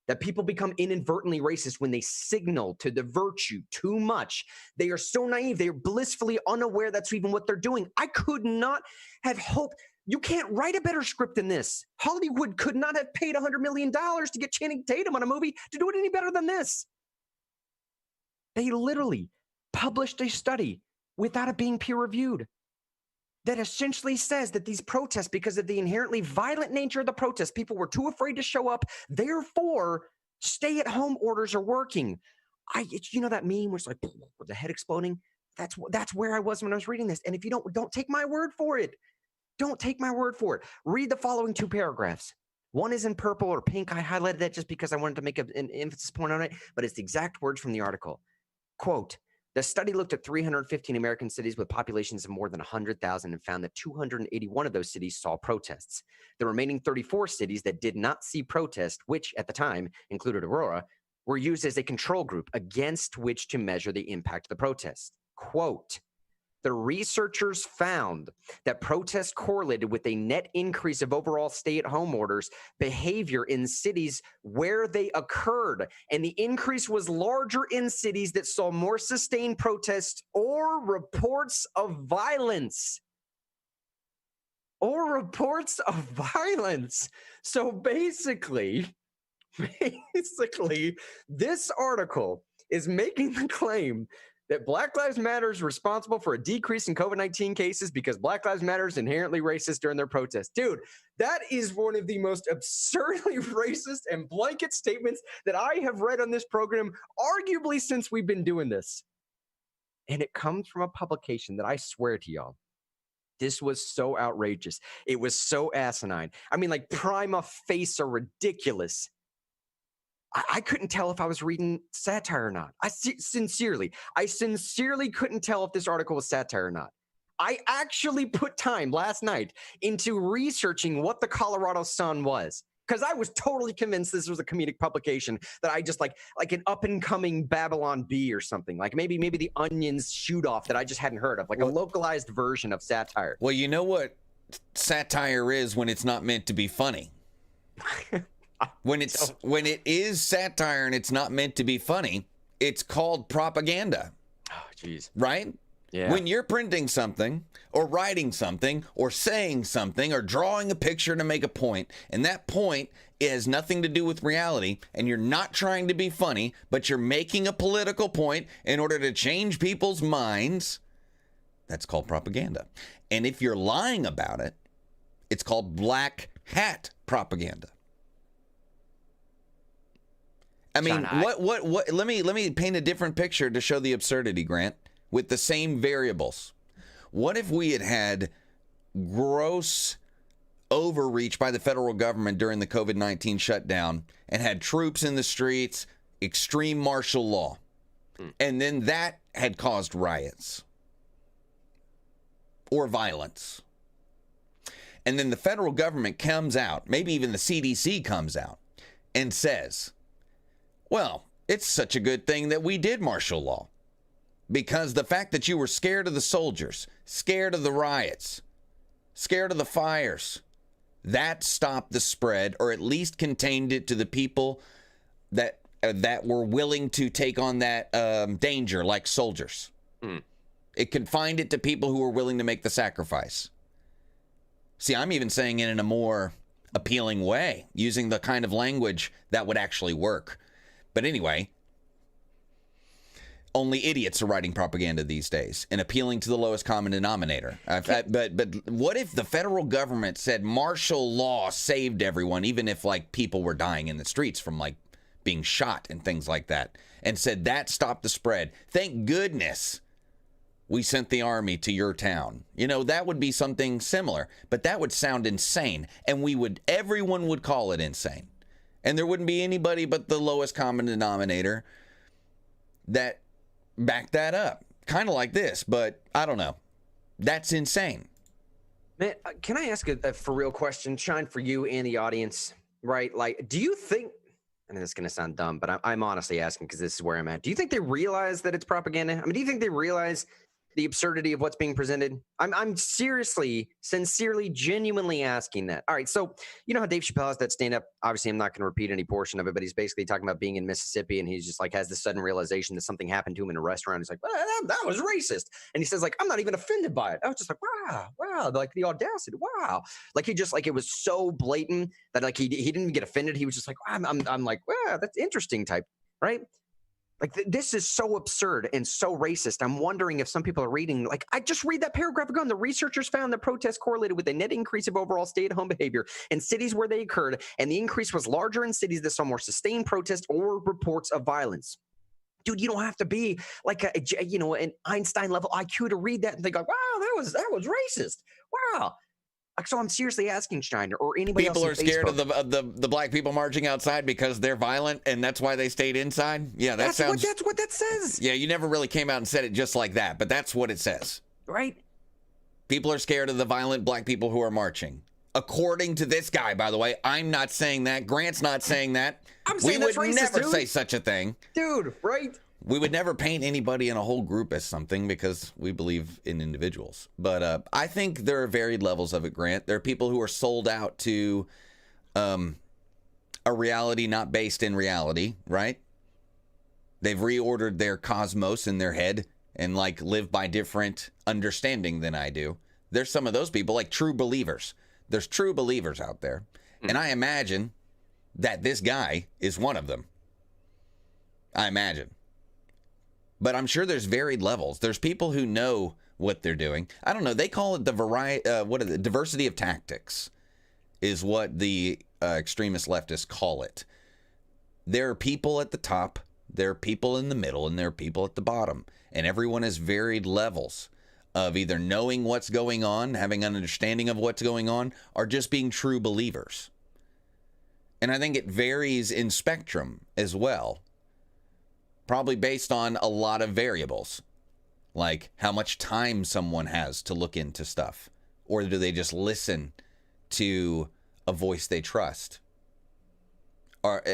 that people become inadvertently racist when they signal to the virtue too much. They are so naive. They are blissfully unaware that's even what they're doing. I could not have hoped. You can't write a better script than this. Hollywood could not have paid $100 million to get Channing Tatum on a movie to do it any better than this. They literally published a study without it being peer-reviewed. that essentially says that these protests, because of the inherently violent nature of the protests, people were too afraid to show up. Therefore, stay-at-home orders are working. You know that meme where it's like with the head exploding? That's where I was when I was reading this. And if you don't take my word for it. Don't take my word for it. Read the following 2 paragraphs. One is in purple or pink. I highlighted that just because I wanted to make an emphasis point on it, but it's the exact words from the article. Quote, the study looked at 315 American cities with populations of more than 100,000 and found that 281 of those cities saw protests. The remaining 34 cities that did not see protests, which at the time included Aurora, were used as a control group against which to measure the impact of the protests. Quote, the researchers found that protests correlated with a net increase of overall stay-at-home orders behavior in cities where they occurred, and the increase was larger in cities that saw more sustained protests or reports of violence. So basically, this article is making the claim that Black Lives Matter is responsible for a decrease in COVID-19 cases because Black Lives Matter is inherently racist during their protests. Dude, that is one of the most absurdly racist and blanket statements that I have read on this program, arguably since we've been doing this. And it comes from a publication that I swear to y'all, this was so outrageous. It was so asinine. I mean, like prima facie ridiculous. I couldn't tell if I was reading satire or not. I sincerely couldn't tell if this article was satire or not. I actually put time last night into researching what the Colorado Sun was, because I was totally convinced this was a comedic publication that I just like an up and coming Babylon Bee or something, like maybe the Onion's shoot off that I just hadn't heard of, like a localized version of satire. Well, you know what satire is when it's not meant to be funny. When it is satire and it's not meant to be funny, it's called propaganda. Oh, jeez. Right? Yeah. When you're printing something or writing something or saying something or drawing a picture to make a point, and that point has nothing to do with reality, and you're not trying to be funny, but you're making a political point in order to change people's minds, that's called propaganda. And if you're lying about it, it's called black hat propaganda. I mean, John, what let me paint a different picture to show the absurdity, Grant, with the same variables. What if we had gross overreach by the federal government during the COVID-19 shutdown and had troops in the streets, extreme martial law, and then that had caused riots or violence? And then the federal government comes out, maybe even the CDC comes out and says, well, it's such a good thing that we did martial law, because the fact that you were scared of the soldiers, scared of the riots, scared of the fires, that stopped the spread, or at least contained it to the people that were willing to take on that danger, like soldiers. It confined it to people who were willing to make the sacrifice. See, I'm even saying it in a more appealing way, using the kind of language that would actually work. But anyway, only idiots are writing propaganda these days and appealing to the lowest common denominator. But what if the federal government said martial law saved everyone, even if like people were dying in the streets from like being shot and things like that, and said that stopped the spread? Thank goodness we sent the army to your town. You know, that would be something similar, but that would sound insane, and everyone would call it insane. And there wouldn't be anybody but the lowest common denominator that backed that up. Kind of like this, but I don't know. That's insane. Man, can I ask a for real question, Shine, for you and the audience, right? Like, do you think, and this is going to sound dumb, but I'm honestly asking because this is where I'm at. Do you think they realize that it's propaganda? I mean, do you think they realize the absurdity of what's being presented? I'm seriously, sincerely, genuinely asking that. All right, so you know how Dave Chappelle has that stand-up? Obviously, I'm not going to repeat any portion of it, but he's basically talking about being in Mississippi, and he's just like has this sudden realization that something happened to him in a restaurant. He's like, well, that was racist. And he says, like, I'm not even offended by it. I was just like, wow, like the audacity, wow. Like he just, like, it was so blatant that like he didn't even get offended. He was just like, I'm like, wow, that's interesting type, right? Like, this is so absurd and so racist. I'm wondering if some people are reading, like, I just read that paragraph again. The researchers found that protests correlated with a net increase of overall stay-at-home behavior in cities where they occurred, and the increase was larger in cities that saw more sustained protests or reports of violence. Dude, you don't have to be like an Einstein level IQ to read that and think, like, wow, that was racist. Wow. Like, so I'm seriously asking Steiner or anybody else. People are scared of the black people marching outside because they're violent, and that's why they stayed inside. Yeah, that's what that says. Yeah, you never really came out and said it just like that, but that's what it says. Right? People are scared of the violent black people who are marching. According to this guy, by the way, I'm not saying that. Grant's not saying that. I'm saying we that's would racist, never dude. say such a thing. Dude, right? We would never paint anybody in a whole group as something because we believe in individuals. But I think there are varied levels of it, Grant. There are people who are sold out to a reality not based in reality, right? They've reordered their cosmos in their head and like live by different understanding than I do. There's some of those people, like true believers. There's true believers out there. And I imagine that this guy is one of them. I imagine. But I'm sure there's varied levels. There's people who know what they're doing. I don't know. They call it the diversity of tactics is what the extremist leftists call it. There are people at the top, there are people in the middle, and there are people at the bottom. And everyone has varied levels of either knowing what's going on, having an understanding of what's going on, or just being true believers. And I think it varies in spectrum as well. Probably based on a lot of variables, like how much time someone has to look into stuff, or do they just listen to a voice they trust,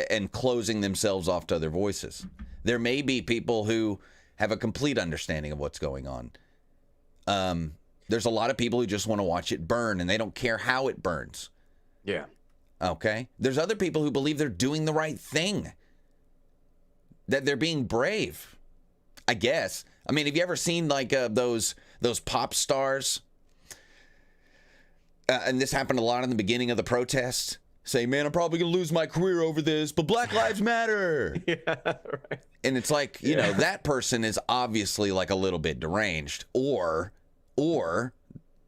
and closing themselves off to other voices. There may be people who have a complete understanding of what's going on. There's a lot of people who just want to watch it burn, and they don't care how it burns. Yeah. Okay? There's other people who believe they're doing the right thing, that they're being brave, I guess. I mean, have you ever seen like those pop stars? And this happened a lot in the beginning of the protests. Say, man, I'm probably going to lose my career over this, but Black Lives Matter. Yeah, right. And it's like, you know, that person is obviously like a little bit deranged, or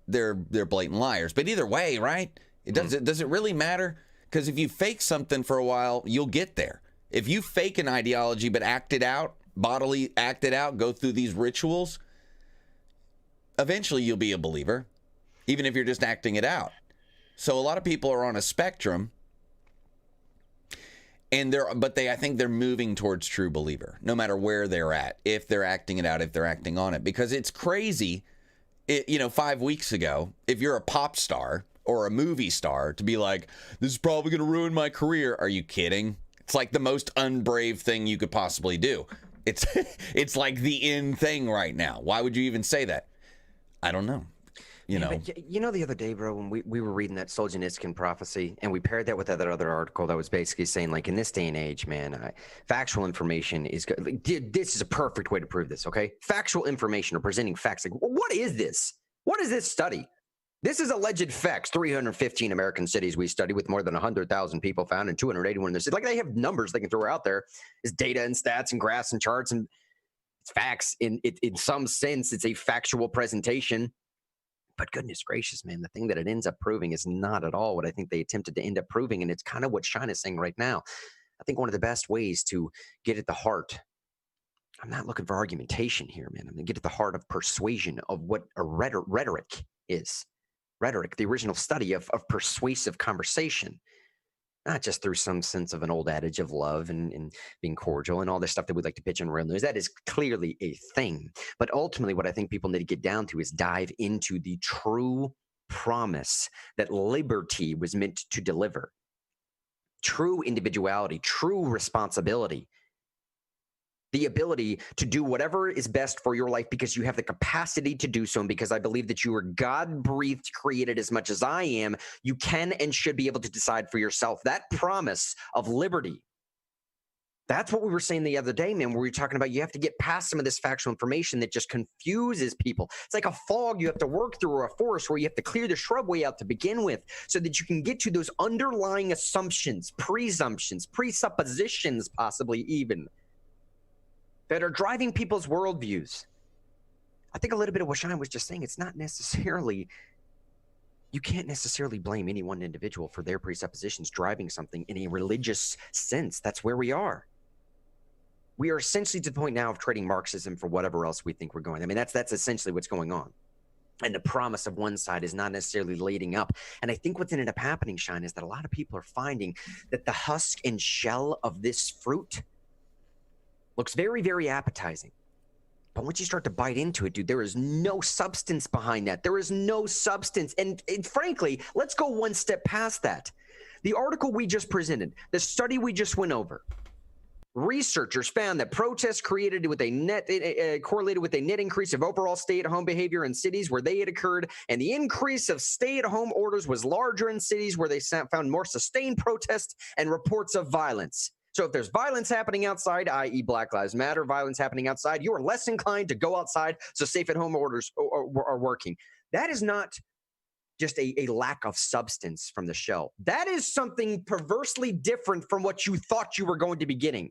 they're blatant liars. But either way, right? Does it really matter? Because if you fake something for a while, you'll get there. If you fake an ideology but act it out, bodily act it out, go through these rituals, eventually you'll be a believer, even if you're just acting it out. So a lot of people are on a spectrum, and I think they're moving towards true believer, no matter where they're at, if they're acting it out, if they're acting on it. Because it's crazy, 5 weeks ago, if you're a pop star or a movie star, to be like, this is probably going to ruin my career. Are you kidding? It's like the most unbrave thing you could possibly do. It's like the in thing right now. Why would you even say that? I don't know. But the other day, bro, when we were reading that Solzhenitsyn prophecy, and we paired that with that other article that was basically saying, like, in this day and age, man, factual information is good. Like, dude, this is a perfect way to prove this, okay? Factual information or presenting facts. Like, what is this? What is this study? This is alleged facts. 315 American cities we studied with more than 100,000 people found and 281 in the city. Like, they have numbers they can throw out there. It's data and stats and graphs and charts, and it's facts. In some sense, it's a factual presentation. But goodness gracious, man, the thing that it ends up proving is not at all what I think they attempted to end up proving. And it's kind of what Shine is saying right now. I think one of the best ways to get at the heart, I'm not looking for argumentation here, man. I'm going to get at the heart of persuasion, of what a rhetoric is. Rhetoric, the original study of persuasive conversation, not just through some sense of an old adage of love and being cordial and all this stuff that we like to pitch on real news. That is clearly a thing. But ultimately, what I think people need to get down to is dive into the true promise that liberty was meant to deliver. True individuality, true responsibility. The ability to do whatever is best for your life because you have the capacity to do so. And because I believe that you are God-breathed, created as much as I am, you can and should be able to decide for yourself. That promise of liberty. That's what we were saying the other day, man, where we were talking about you have to get past some of this factual information that just confuses people. It's like a fog you have to work through, or a forest where you have to clear the shrubway out to begin with so that you can get to those underlying assumptions, presumptions, presuppositions, possibly even. that are driving people's worldviews. I think a little bit of what Shine was just saying, it's not necessarily, you can't necessarily blame any one individual for their presuppositions driving something in a religious sense. That's where we are. We are essentially to the point now of trading Marxism for whatever else we think we're going. I mean, that's essentially what's going on. And the promise of one side is not necessarily lading up. And I think what's ended up happening, Shine, is that a lot of people are finding that the husk and shell of this fruit looks very, very appetizing. But once you start to bite into it, dude, there is no substance behind that. There is no substance. And frankly, let's go one step past that. The article we just presented, the study we just went over, researchers found that protests correlated with a net increase of overall stay-at-home behavior in cities where they had occurred, and the increase of stay-at-home orders was larger in cities where they found more sustained protests and reports of violence. So if there's violence happening outside, i.e. Black Lives Matter violence happening outside, you are less inclined to go outside, so safe-at-home orders are working. That is not just a lack of substance from the shell. That is something perversely different from what you thought you were going to be getting.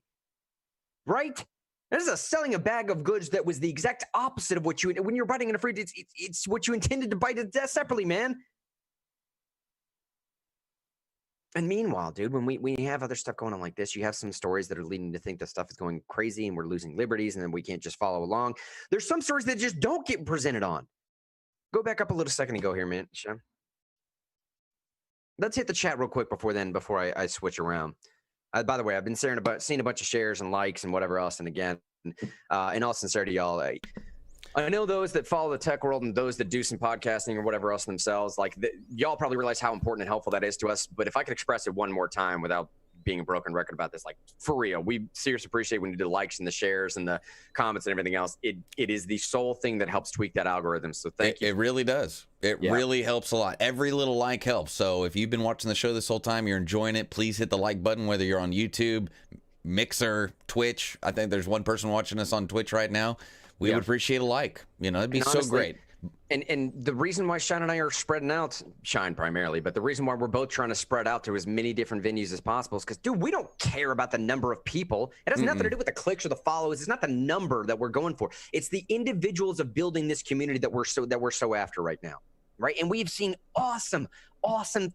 Right? This is selling a bag of goods that was the exact opposite of what when you're biting in a fruit, it's what you intended to bite it separately, man. And meanwhile, dude, when we have other stuff going on like this, you have some stories that are leading to think that stuff is going crazy and we're losing liberties and then we can't just follow along. There's some stories that just don't get presented on. Go back up a little second ago here, man. Let's hit the chat real quick before I switch around. By the way, I've been seeing a bunch of shares and likes and whatever else. And again, in all sincerity, y'all, I know those that follow the tech world and those that do some podcasting or whatever else themselves, y'all probably realize how important and helpful that is to us. But if I could express it one more time without being a broken record about this, for real, we seriously appreciate when you do the likes and the shares and the comments and everything else. It is the sole thing that helps tweak that algorithm. So thank you. It really does. It really helps a lot. Every little like helps. So if you've been watching the show this whole time, you're enjoying it, please hit the like button, whether you're on YouTube, Mixer, Twitch. I think there's one person watching us on Twitch right now. We would appreciate a like. It'd be honestly, so great. And the reason why Shine and I are spreading out, Shine primarily, but the reason why we're both trying to spread out to as many different venues as possible is because, dude, we don't care about the number of people. It has nothing to do with the clicks or the follows. It's not the number that we're going for. It's the individuals of building this community that we're so after right now, right? And we've seen awesome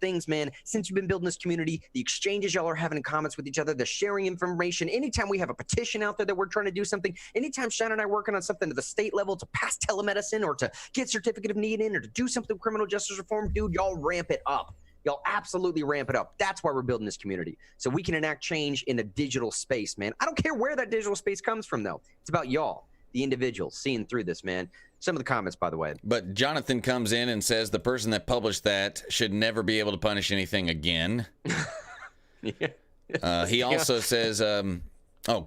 things, man, since you've been building this community. The exchanges y'all are having in comments with each other, the sharing information. Anytime we have a petition out there that we're trying to do something, anytime Shannon and I are working on something at the state level to pass telemedicine or to get certificate of need in or to do something with criminal justice reform, dude, y'all ramp it up. Y'all absolutely ramp it up. That's why we're building this community, so we can enact change in the digital space, man. I don't care where that digital space comes from, though. It's about y'all, the individuals, seeing through this, man. Some of the comments, by the way. But Jonathan comes in and says the person that published that should never be able to punish anything again. He also says,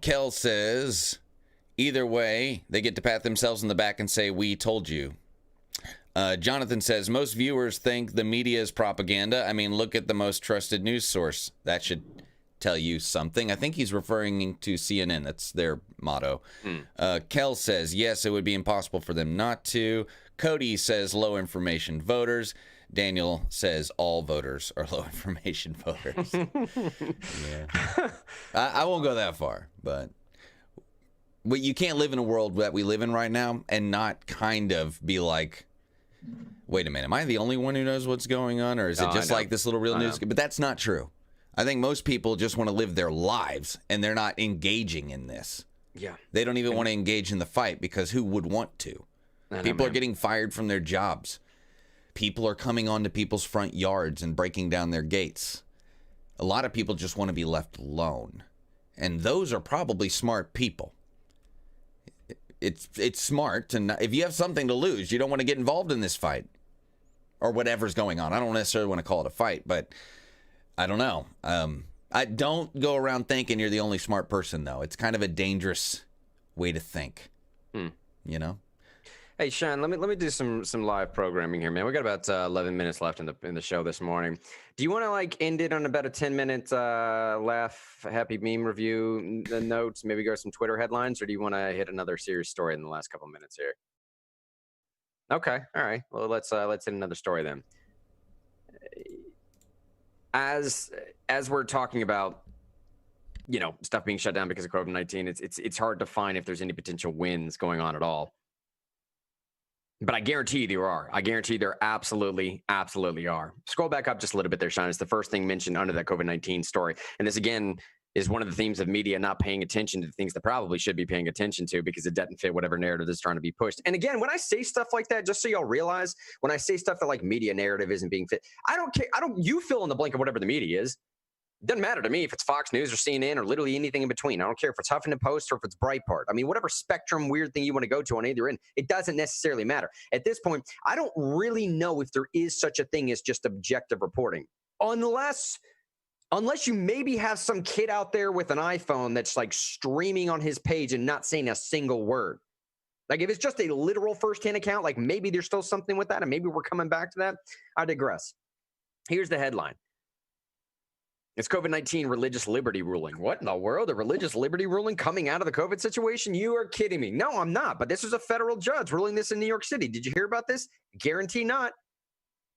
Kel says, either way, they get to pat themselves in the back and say, we told you. Jonathan says, most viewers think the media is propaganda. I mean, look at the most trusted news source. That should tell you something. I think he's referring to CNN. That's their motto. Kel says, yes, it would be impossible for them not to. Cody says, low information voters. Daniel says, all voters are low information voters. Yeah. I won't go that far, but you can't live in a world that we live in right now and not kind of be like, wait a minute, am I the only one who knows what's going on? Or is it just like this little real news? But that's not true. I think most people just want to live their lives, and they're not engaging in this. Yeah. They don't even want to engage in the fight, because who would want to? People are getting fired from their jobs. People are coming onto people's front yards and breaking down their gates. A lot of people just want to be left alone. And those are probably smart people. It's smart. And if you have something to lose, you don't want to get involved in this fight or whatever's going on. I don't necessarily want to call it a fight, but I don't know. I don't go around thinking you're the only smart person, though. It's kind of a dangerous way to think. You know? Hey, Sean, let me do some live programming here, man. We got about 11 minutes left in the show this morning. Do you want to end it on about a 10-minute laugh, happy meme review notes? Maybe go some Twitter headlines, or do you want to hit another serious story in the last couple minutes here? Okay, all right. Well, let's hit another story then. As we're talking about stuff being shut down because of COVID-19. It's hard to find if there's any potential wins going on at all. But I guarantee there are. I guarantee there absolutely, absolutely are. Scroll back up just a little bit there, Sean. It's the first thing mentioned under that COVID-19 story. And this, again, is one of the themes of media not paying attention to the things that probably should be paying attention to because it doesn't fit whatever narrative is trying to be pushed. And again, when I say stuff like that, just so y'all realize, when I say stuff that like media narrative isn't being fit, I don't care. You fill in the blank of whatever the media is. It doesn't matter to me if it's Fox News or CNN or literally anything in between. I don't care if it's Huffington Post or if it's Breitbart. I mean, whatever spectrum weird thing you want to go to on either end, it doesn't necessarily matter. At this point, I don't really know if there is such a thing as just objective reporting. Unless you maybe have some kid out there with an iPhone that's like streaming on his page and not saying a single word. Like if it's just a literal firsthand account, like maybe there's still something with that and maybe we're coming back to that. I digress. Here's the headline. It's COVID-19 religious liberty ruling. What in the world? A religious liberty ruling coming out of the COVID situation? You are kidding me. No, I'm not. But this is a federal judge ruling this in New York City. Did you hear about this? Guarantee not.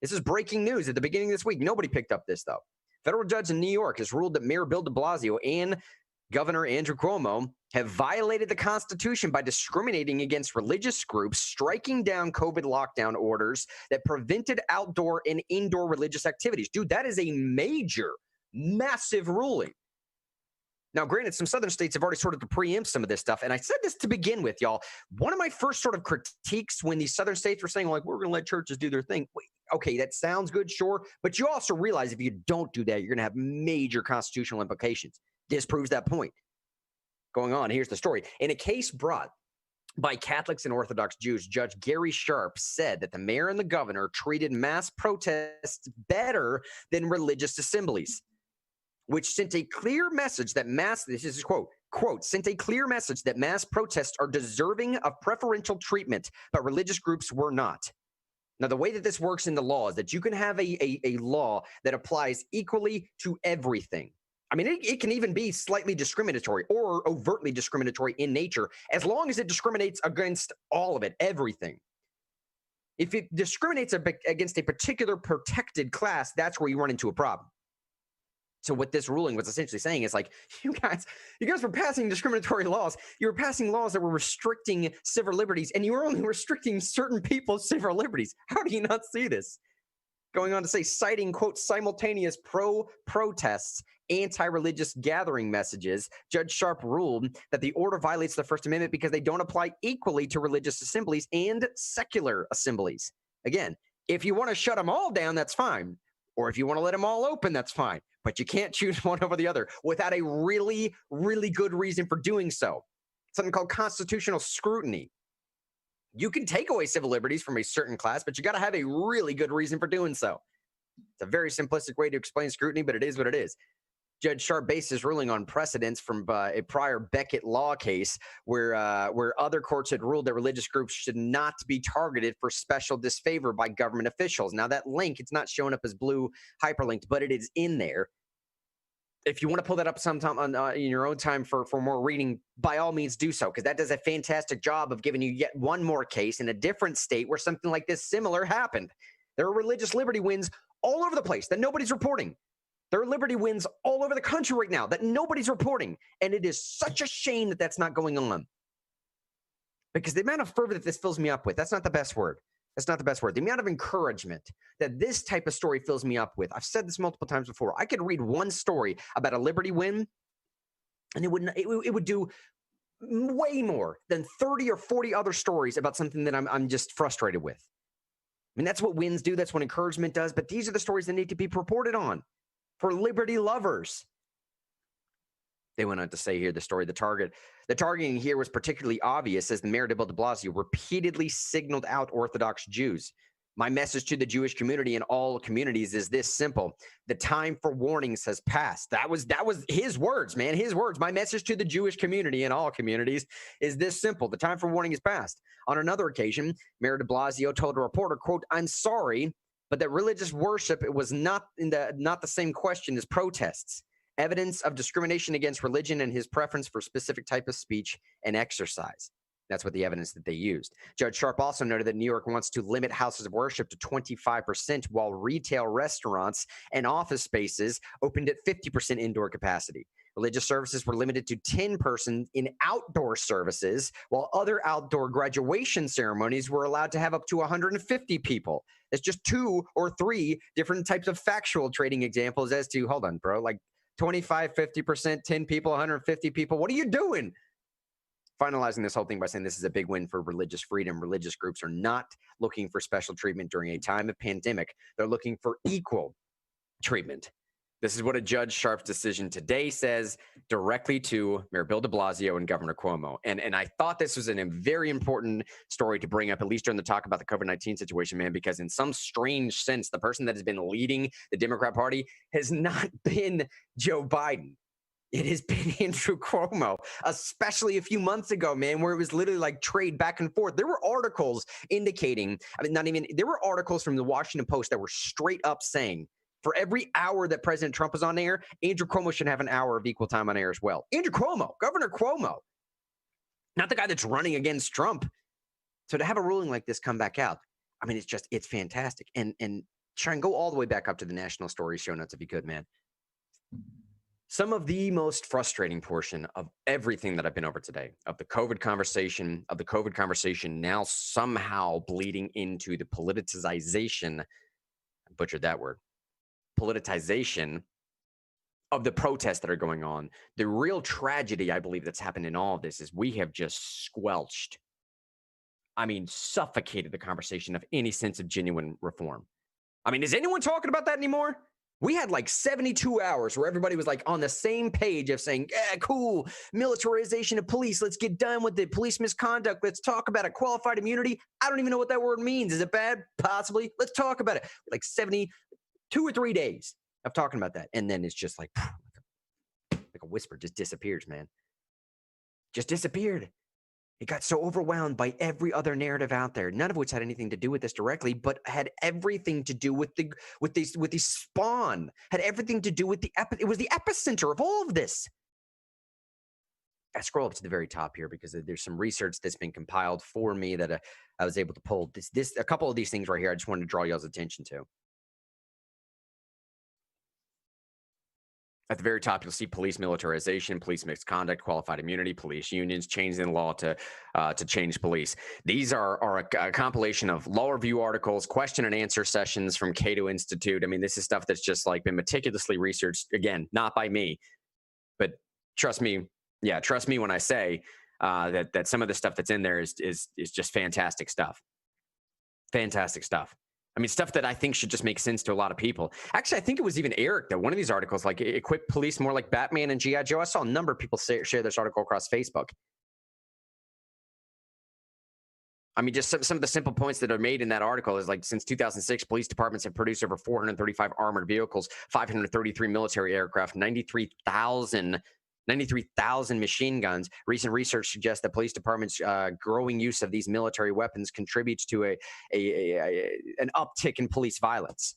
This is breaking news at the beginning of this week. Nobody picked up this, though. Federal judge in New York has ruled that Mayor Bill de Blasio and Governor Andrew Cuomo have violated the Constitution by discriminating against religious groups, striking down COVID lockdown orders that prevented outdoor and indoor religious activities. Dude, that is a massive ruling. Now, granted, some southern states have already started to preempt some of this stuff. And I said this to begin with, y'all. One of my first sort of critiques when these southern states were saying, like, we're going to let churches do their thing. Wait, okay, that sounds good, sure. But you also realize if you don't do that, you're going to have major constitutional implications. This proves that point. Going on, here's the story. In a case brought by Catholics and Orthodox Jews, Judge Gary Sharp said that the mayor and the governor treated mass protests better than religious assemblies, which sent a clear message that this is quote, sent a clear message that mass protests are deserving of preferential treatment, but religious groups were not. Now, the way that this works in the law is that you can have a law that applies equally to everything. I mean, it can even be slightly discriminatory or overtly discriminatory in nature, as long as it discriminates against all of it, everything. If it discriminates against a particular protected class, that's where you run into a problem. So what this ruling was essentially saying is like, you guys were passing discriminatory laws. You were passing laws that were restricting civil liberties, and you were only restricting certain people's civil liberties. How do you not see this? Going on to say, citing, quote, simultaneous pro-protests, anti-religious gathering messages, Judge Sharp ruled that the order violates the First Amendment because they don't apply equally to religious assemblies and secular assemblies. Again, if you want to shut them all down, that's fine. Or if you want to let them all open, that's fine. But you can't choose one over the other without a really, really good reason for doing so. Something called constitutional scrutiny. You can take away civil liberties from a certain class, but you got to have a really good reason for doing so. It's a very simplistic way to explain scrutiny, but it is what it is. Judge Sharp based his ruling on precedents from a prior Beckett law case where other courts had ruled that religious groups should not be targeted for special disfavor by government officials. Now, that link, it's not showing up as blue hyperlinked, but it is in there. If you want to pull that up sometime in your own time for more reading, by all means do so, because that does a fantastic job of giving you yet one more case in a different state where something like this similar happened. There are religious liberty wins all over the place that nobody's reporting. There are liberty wins all over the country right now that nobody's reporting. And it is such a shame that that's not going on. Because the amount of fervor that this fills me up with, that's not the best word. That's not the best word. The amount of encouragement that this type of story fills me up with. I've said this multiple times before. I could read one story about a liberty win, and it would do way more than 30 or 40 other stories about something that I'm just frustrated with. I mean, that's what wins do. That's what encouragement does. But these are the stories that need to be reported on for liberty lovers. They went on to say here the targeting here was particularly obvious as the mayor Bill de Blasio repeatedly signaled out Orthodox Jews. My message to the Jewish community and all communities is this simple. The time for warnings has passed. That was his words, man. His words. My message to the Jewish community and all communities is this simple. The time for warning is past. On another occasion, Mayor de Blasio told a reporter, quote, I'm sorry, but that religious worship was not the same question as protests. Evidence of discrimination against religion and his preference for specific type of speech and exercise. That's what the evidence that they used. Judge Sharp also noted that New York wants to limit houses of worship to 25%, while retail restaurants and office spaces opened at 50% indoor capacity. Religious services were limited to 10 persons in outdoor services, while other outdoor graduation ceremonies were allowed to have up to 150 people. It's just 2 or 3 different types of factual trading examples as to, hold on, bro, like 25, 50%, 10 people, 150 people. What are you doing? Finalizing this whole thing by saying this is a big win for religious freedom. Religious groups are not looking for special treatment during a time of pandemic. They're looking for equal treatment. This is what a Judge Sharp's decision today says directly to Mayor Bill de Blasio and Governor Cuomo. And I thought this was a very important story to bring up, at least during the talk about the COVID-19 situation, man, because in some strange sense, the person that has been leading the Democrat Party has not been Joe Biden. It has been Andrew Cuomo, especially a few months ago, man, where it was literally like trade back and forth. There were articles indicating, there were articles from the Washington Post that were straight up saying, for every hour that President Trump was on air, Andrew Cuomo should have an hour of equal time on air as well. Andrew Cuomo, Governor Cuomo, not the guy that's running against Trump. So to have a ruling like this come back out, I mean, it's fantastic. And try and go all the way back up to the national story show notes if you could, man. Some of the most frustrating portion of everything that I've been over today, of the COVID conversation, now somehow bleeding into the politicization, I butchered that word, politicization of the protests that are going on. The real tragedy, I believe, that's happened in all of this is we have just suffocated the conversation of any sense of genuine reform. I mean, is anyone talking about that anymore? We had like 72 hours where everybody was like on the same page of saying, yeah, cool, militarization of police. Let's get done with the police misconduct. Let's talk about it. Qualified immunity. I don't even know what that word means. Is it bad? Possibly. Let's talk about it. Like 72 or 3 days of talking about that. And then it's just like a whisper, just disappears, man. Just disappeared. It got so overwhelmed by every other narrative out there, none of which had anything to do with this directly, but had everything to do with the spawn, had everything to do with it was the epicenter of all of this. I scroll up to the very top here because there's some research that's been compiled for me that I was able to pull. A couple of these things right here I just wanted to draw y'all's attention to. At the very top, you'll see police militarization, police misconduct, qualified immunity, police unions, changing the law to change police. These are a compilation of law review articles, question and answer sessions from Cato Institute. I mean, this is stuff that's just like been meticulously researched. Again, not by me, but trust me. Yeah, trust me when I say that some of the stuff that's in there is just fantastic stuff. Fantastic stuff. I mean, stuff that I think should just make sense to a lot of people. Actually, I think it was even Eric that one of these articles, like equip police more like Batman and G.I. Joe. I saw a number of people share this article across Facebook. I mean, just some of the simple points that are made in that article is like, since 2006, police departments have produced over 435 armored vehicles, 533 military aircraft, 93,000 machine guns. Recent research suggests that police departments' growing use of these military weapons contributes to an uptick in police violence,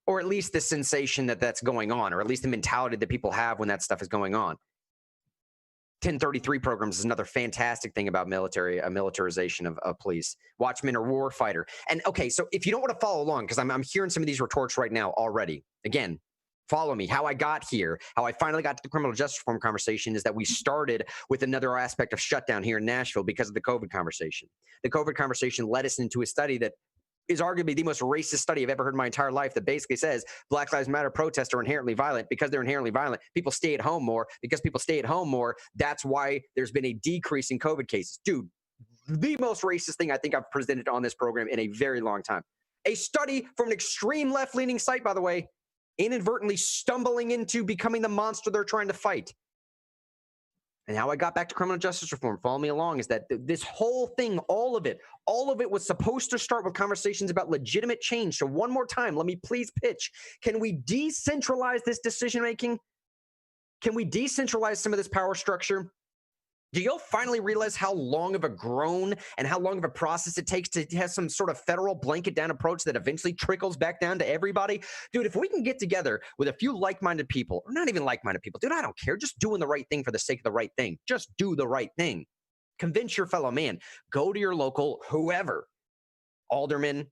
or at least the sensation that that's going on, or at least the mentality that people have when that stuff is going on. 1033 programs is another fantastic thing about militarization of police. Watchmen or warfighter. And okay, so if you don't want to follow along, because I'm hearing some of these retorts right now already. Again, follow me. How I got here, how I finally got to the criminal justice reform conversation is that we started with another aspect of shutdown here in Nashville because of the COVID conversation. The COVID conversation led us into a study that is arguably the most racist study I've ever heard in my entire life, that basically says Black Lives Matter protests are inherently violent. Because they're inherently violent, people stay at home more. Because people stay at home more, that's why there's been a decrease in COVID cases. Dude, the most racist thing I think I've presented on this program in a very long time. A study from an extreme left-leaning site, by the way, inadvertently stumbling into becoming the monster they're trying to fight. And how I got back to criminal justice reform, follow me along, is that this whole thing, all of it was supposed to start with conversations about legitimate change. So one more time, let me please pitch. Can we decentralize this decision-making? Can we decentralize some of this power structure? Do y'all finally realize how long of a groan and how long of a process it takes to have some sort of federal blanket down approach that eventually trickles back down to everybody? Dude, if we can get together with a few like-minded people, or not even like-minded people, dude, I don't care. Just doing the right thing for the sake of the right thing. Just do the right thing. Convince your fellow man. Go to your local whoever, alderman,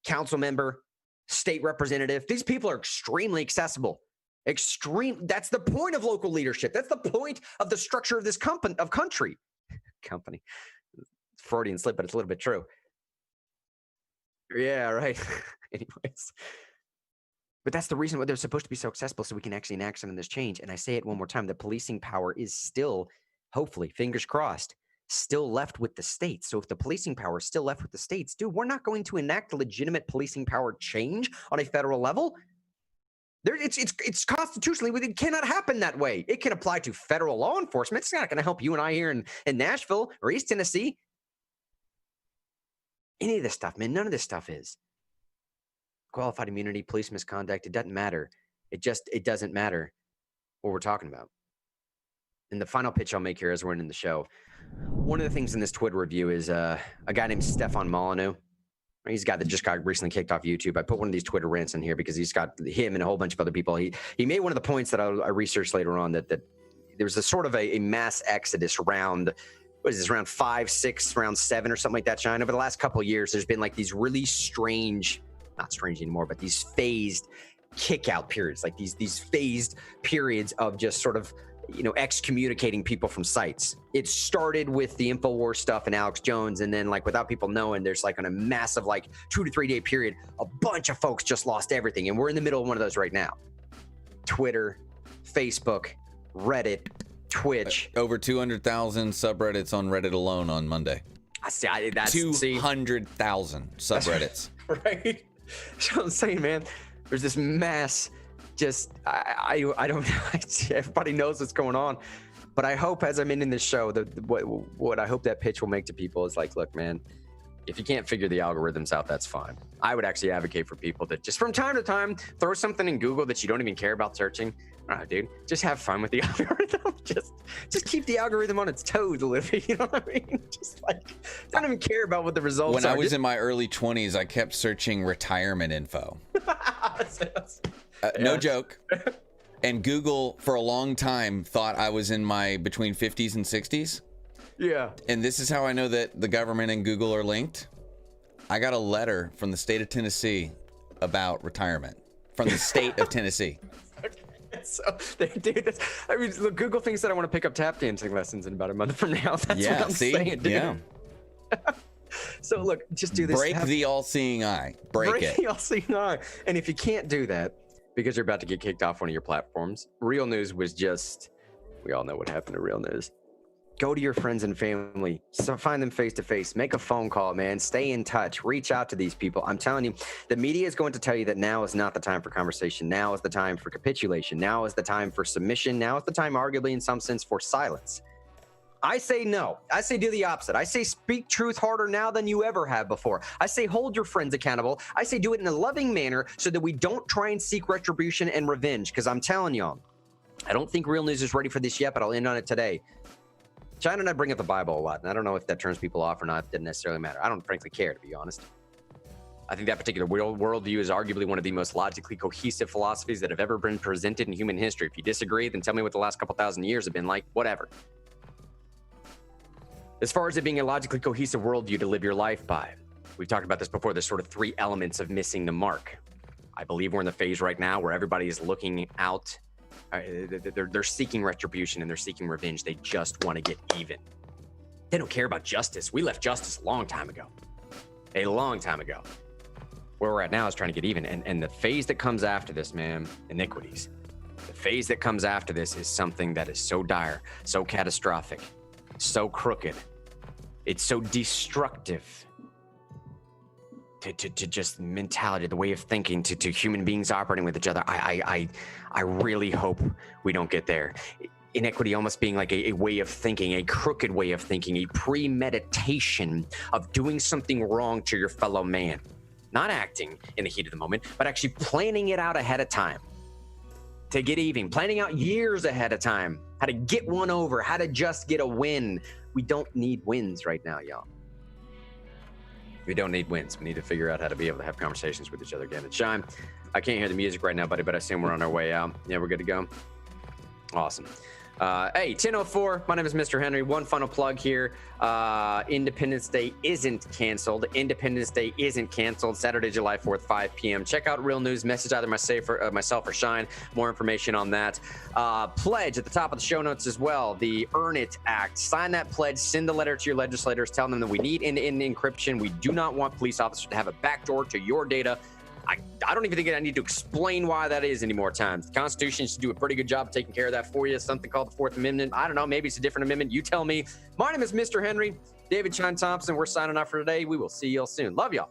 council member, state representative. These people are extremely accessible. Extreme. That's the point of local leadership. That's the point of the structure of this country. Company. Freudian slip, but it's a little bit true. Yeah, right. Anyways. But that's the reason why they're supposed to be so accessible, so we can actually enact some of this change. And I say it one more time, the policing power is still, hopefully, fingers crossed, still left with the states. So if the policing power is still left with the states, dude, we're not going to enact a legitimate policing power change on a federal level. It's constitutionally, it cannot happen that way. It can apply to federal law enforcement. It's not going to help you and I here in Nashville or East Tennessee. Any of this stuff, man, none of this stuff is. Qualified immunity, police misconduct, it doesn't matter. It doesn't matter what we're talking about. And the final pitch I'll make here as we're ending the show. One of the things in this Twitter review is a guy named Stefan Molyneux. He's a guy that just got recently kicked off YouTube. I put one of these Twitter rants in here because he's got him and a whole bunch of other people. He made one of the points that I researched later on that there was a sort of a mass exodus around, what is this, around 5, 6, around 7 or something like that, Shine. Over the last couple of years, there's been like these really strange, not strange anymore, but these phased kick out periods, like these phased periods of just sort of, excommunicating people from sites. It started with the InfoWars stuff and Alex Jones, and then like without people knowing, there's like on a massive 2 to 3 day period, a bunch of folks just lost everything, and we're in the middle of one of those right now. Twitter, Facebook, Reddit, Twitch. Over 200,000 subreddits on Reddit alone on Monday. That's 200,000 subreddits. Right? That's what I'm saying, man. There's this mass. Just I don't know. Everybody knows what's going on, but I hope as I'm ending this show, what I hope that pitch will make to people is like, look, man, if you can't figure the algorithms out, that's fine. I would actually advocate for people that just from time to time throw something in Google that you don't even care about searching. I don't know, dude. Just have fun with the algorithm. Just keep the algorithm on its toes a little bit. You know what I mean? Just don't even care about what the results are. When I was in my early 20s, I kept searching retirement info. No joke. And Google for a long time thought I was in my between 50s and 60s. Yeah. And this is how I know that the government and Google are linked. I got a letter from the state of Tennessee about retirement from the state of Tennessee. So, dude, look, Google thinks that I want to pick up tap dancing lessons in about a month from now. That's what I'm saying, dude. Yeah. So look, just do this. Break the all-seeing eye. Break the all-seeing eye. And if you can't do that, because you're about to get kicked off one of your platforms, Real News was just, we all know what happened to Real News. Go to your friends and family, find them face to face, make a phone call, man, stay in touch, reach out to these people. I'm telling you, the media is going to tell you that now is not the time for conversation. Now is the time for capitulation. Now is the time for submission. Now is the time, arguably in some sense, for silence. I say no. I say do the opposite. I say speak truth harder now than you ever have before. I say hold your friends accountable. I say do it in a loving manner so that we don't try and seek retribution and revenge. Because I'm telling y'all, I don't think Real News is ready for this yet, but I'll end on it today. China and I bring up the Bible a lot, and I don't know if that turns people off or not. It doesn't necessarily matter. I don't frankly care, to be honest. I think that particular worldview is arguably one of the most logically cohesive philosophies that have ever been presented in human history. If you disagree, then tell me what the last couple thousand years have been like. Whatever. As far as it being a logically cohesive worldview to live your life by, we've talked about this before. There's sort of 3 elements of missing the mark. I believe we're in the phase right now where everybody is looking out. They're seeking retribution and they're seeking revenge. They just want to get even. They don't care about justice. We left justice a long time ago. A long time ago. Where we're at now is trying to get even. And the phase that comes after this, man, iniquities. The phase that comes after this is something that is so dire, so catastrophic, so crooked. It's so destructive to just mentality, the way of thinking, to human beings operating with each other. I really hope we don't get there. Inequity almost being like a way of thinking, a crooked way of thinking, a premeditation of doing something wrong to your fellow man. Not acting in the heat of the moment, but actually planning it out ahead of time to get even, planning out years ahead of time, how to get one over, how to just get a win. We don't need wins right now, y'all. We don't need wins. We need to figure out how to be able to have conversations with each other again. And Shine, I can't hear the music right now, buddy, but I assume we're on our way out. Yeah, we're good to go. Awesome. Hey, 10:04. My name is Mr. Henry. One final plug here. Independence Day isn't canceled. Independence Day isn't canceled. Saturday, July 4th, 5 p.m. Check out Real News. Message either myself or Shine. More information on that. Pledge at the top of the show notes as well. The Earn It Act. Sign that pledge. Send a letter to your legislators. Tell them that we need end-to-end encryption. We do not want police officers to have a backdoor to your data. I don't even think I need to explain why that is anymore times. The Constitution should do a pretty good job of taking care of that for you. Something called the Fourth Amendment. I don't know. Maybe it's a different amendment. You tell me. My name is Mr. Henry. David Shine Thompson. We're signing off for today. We will see y'all soon. Love y'all.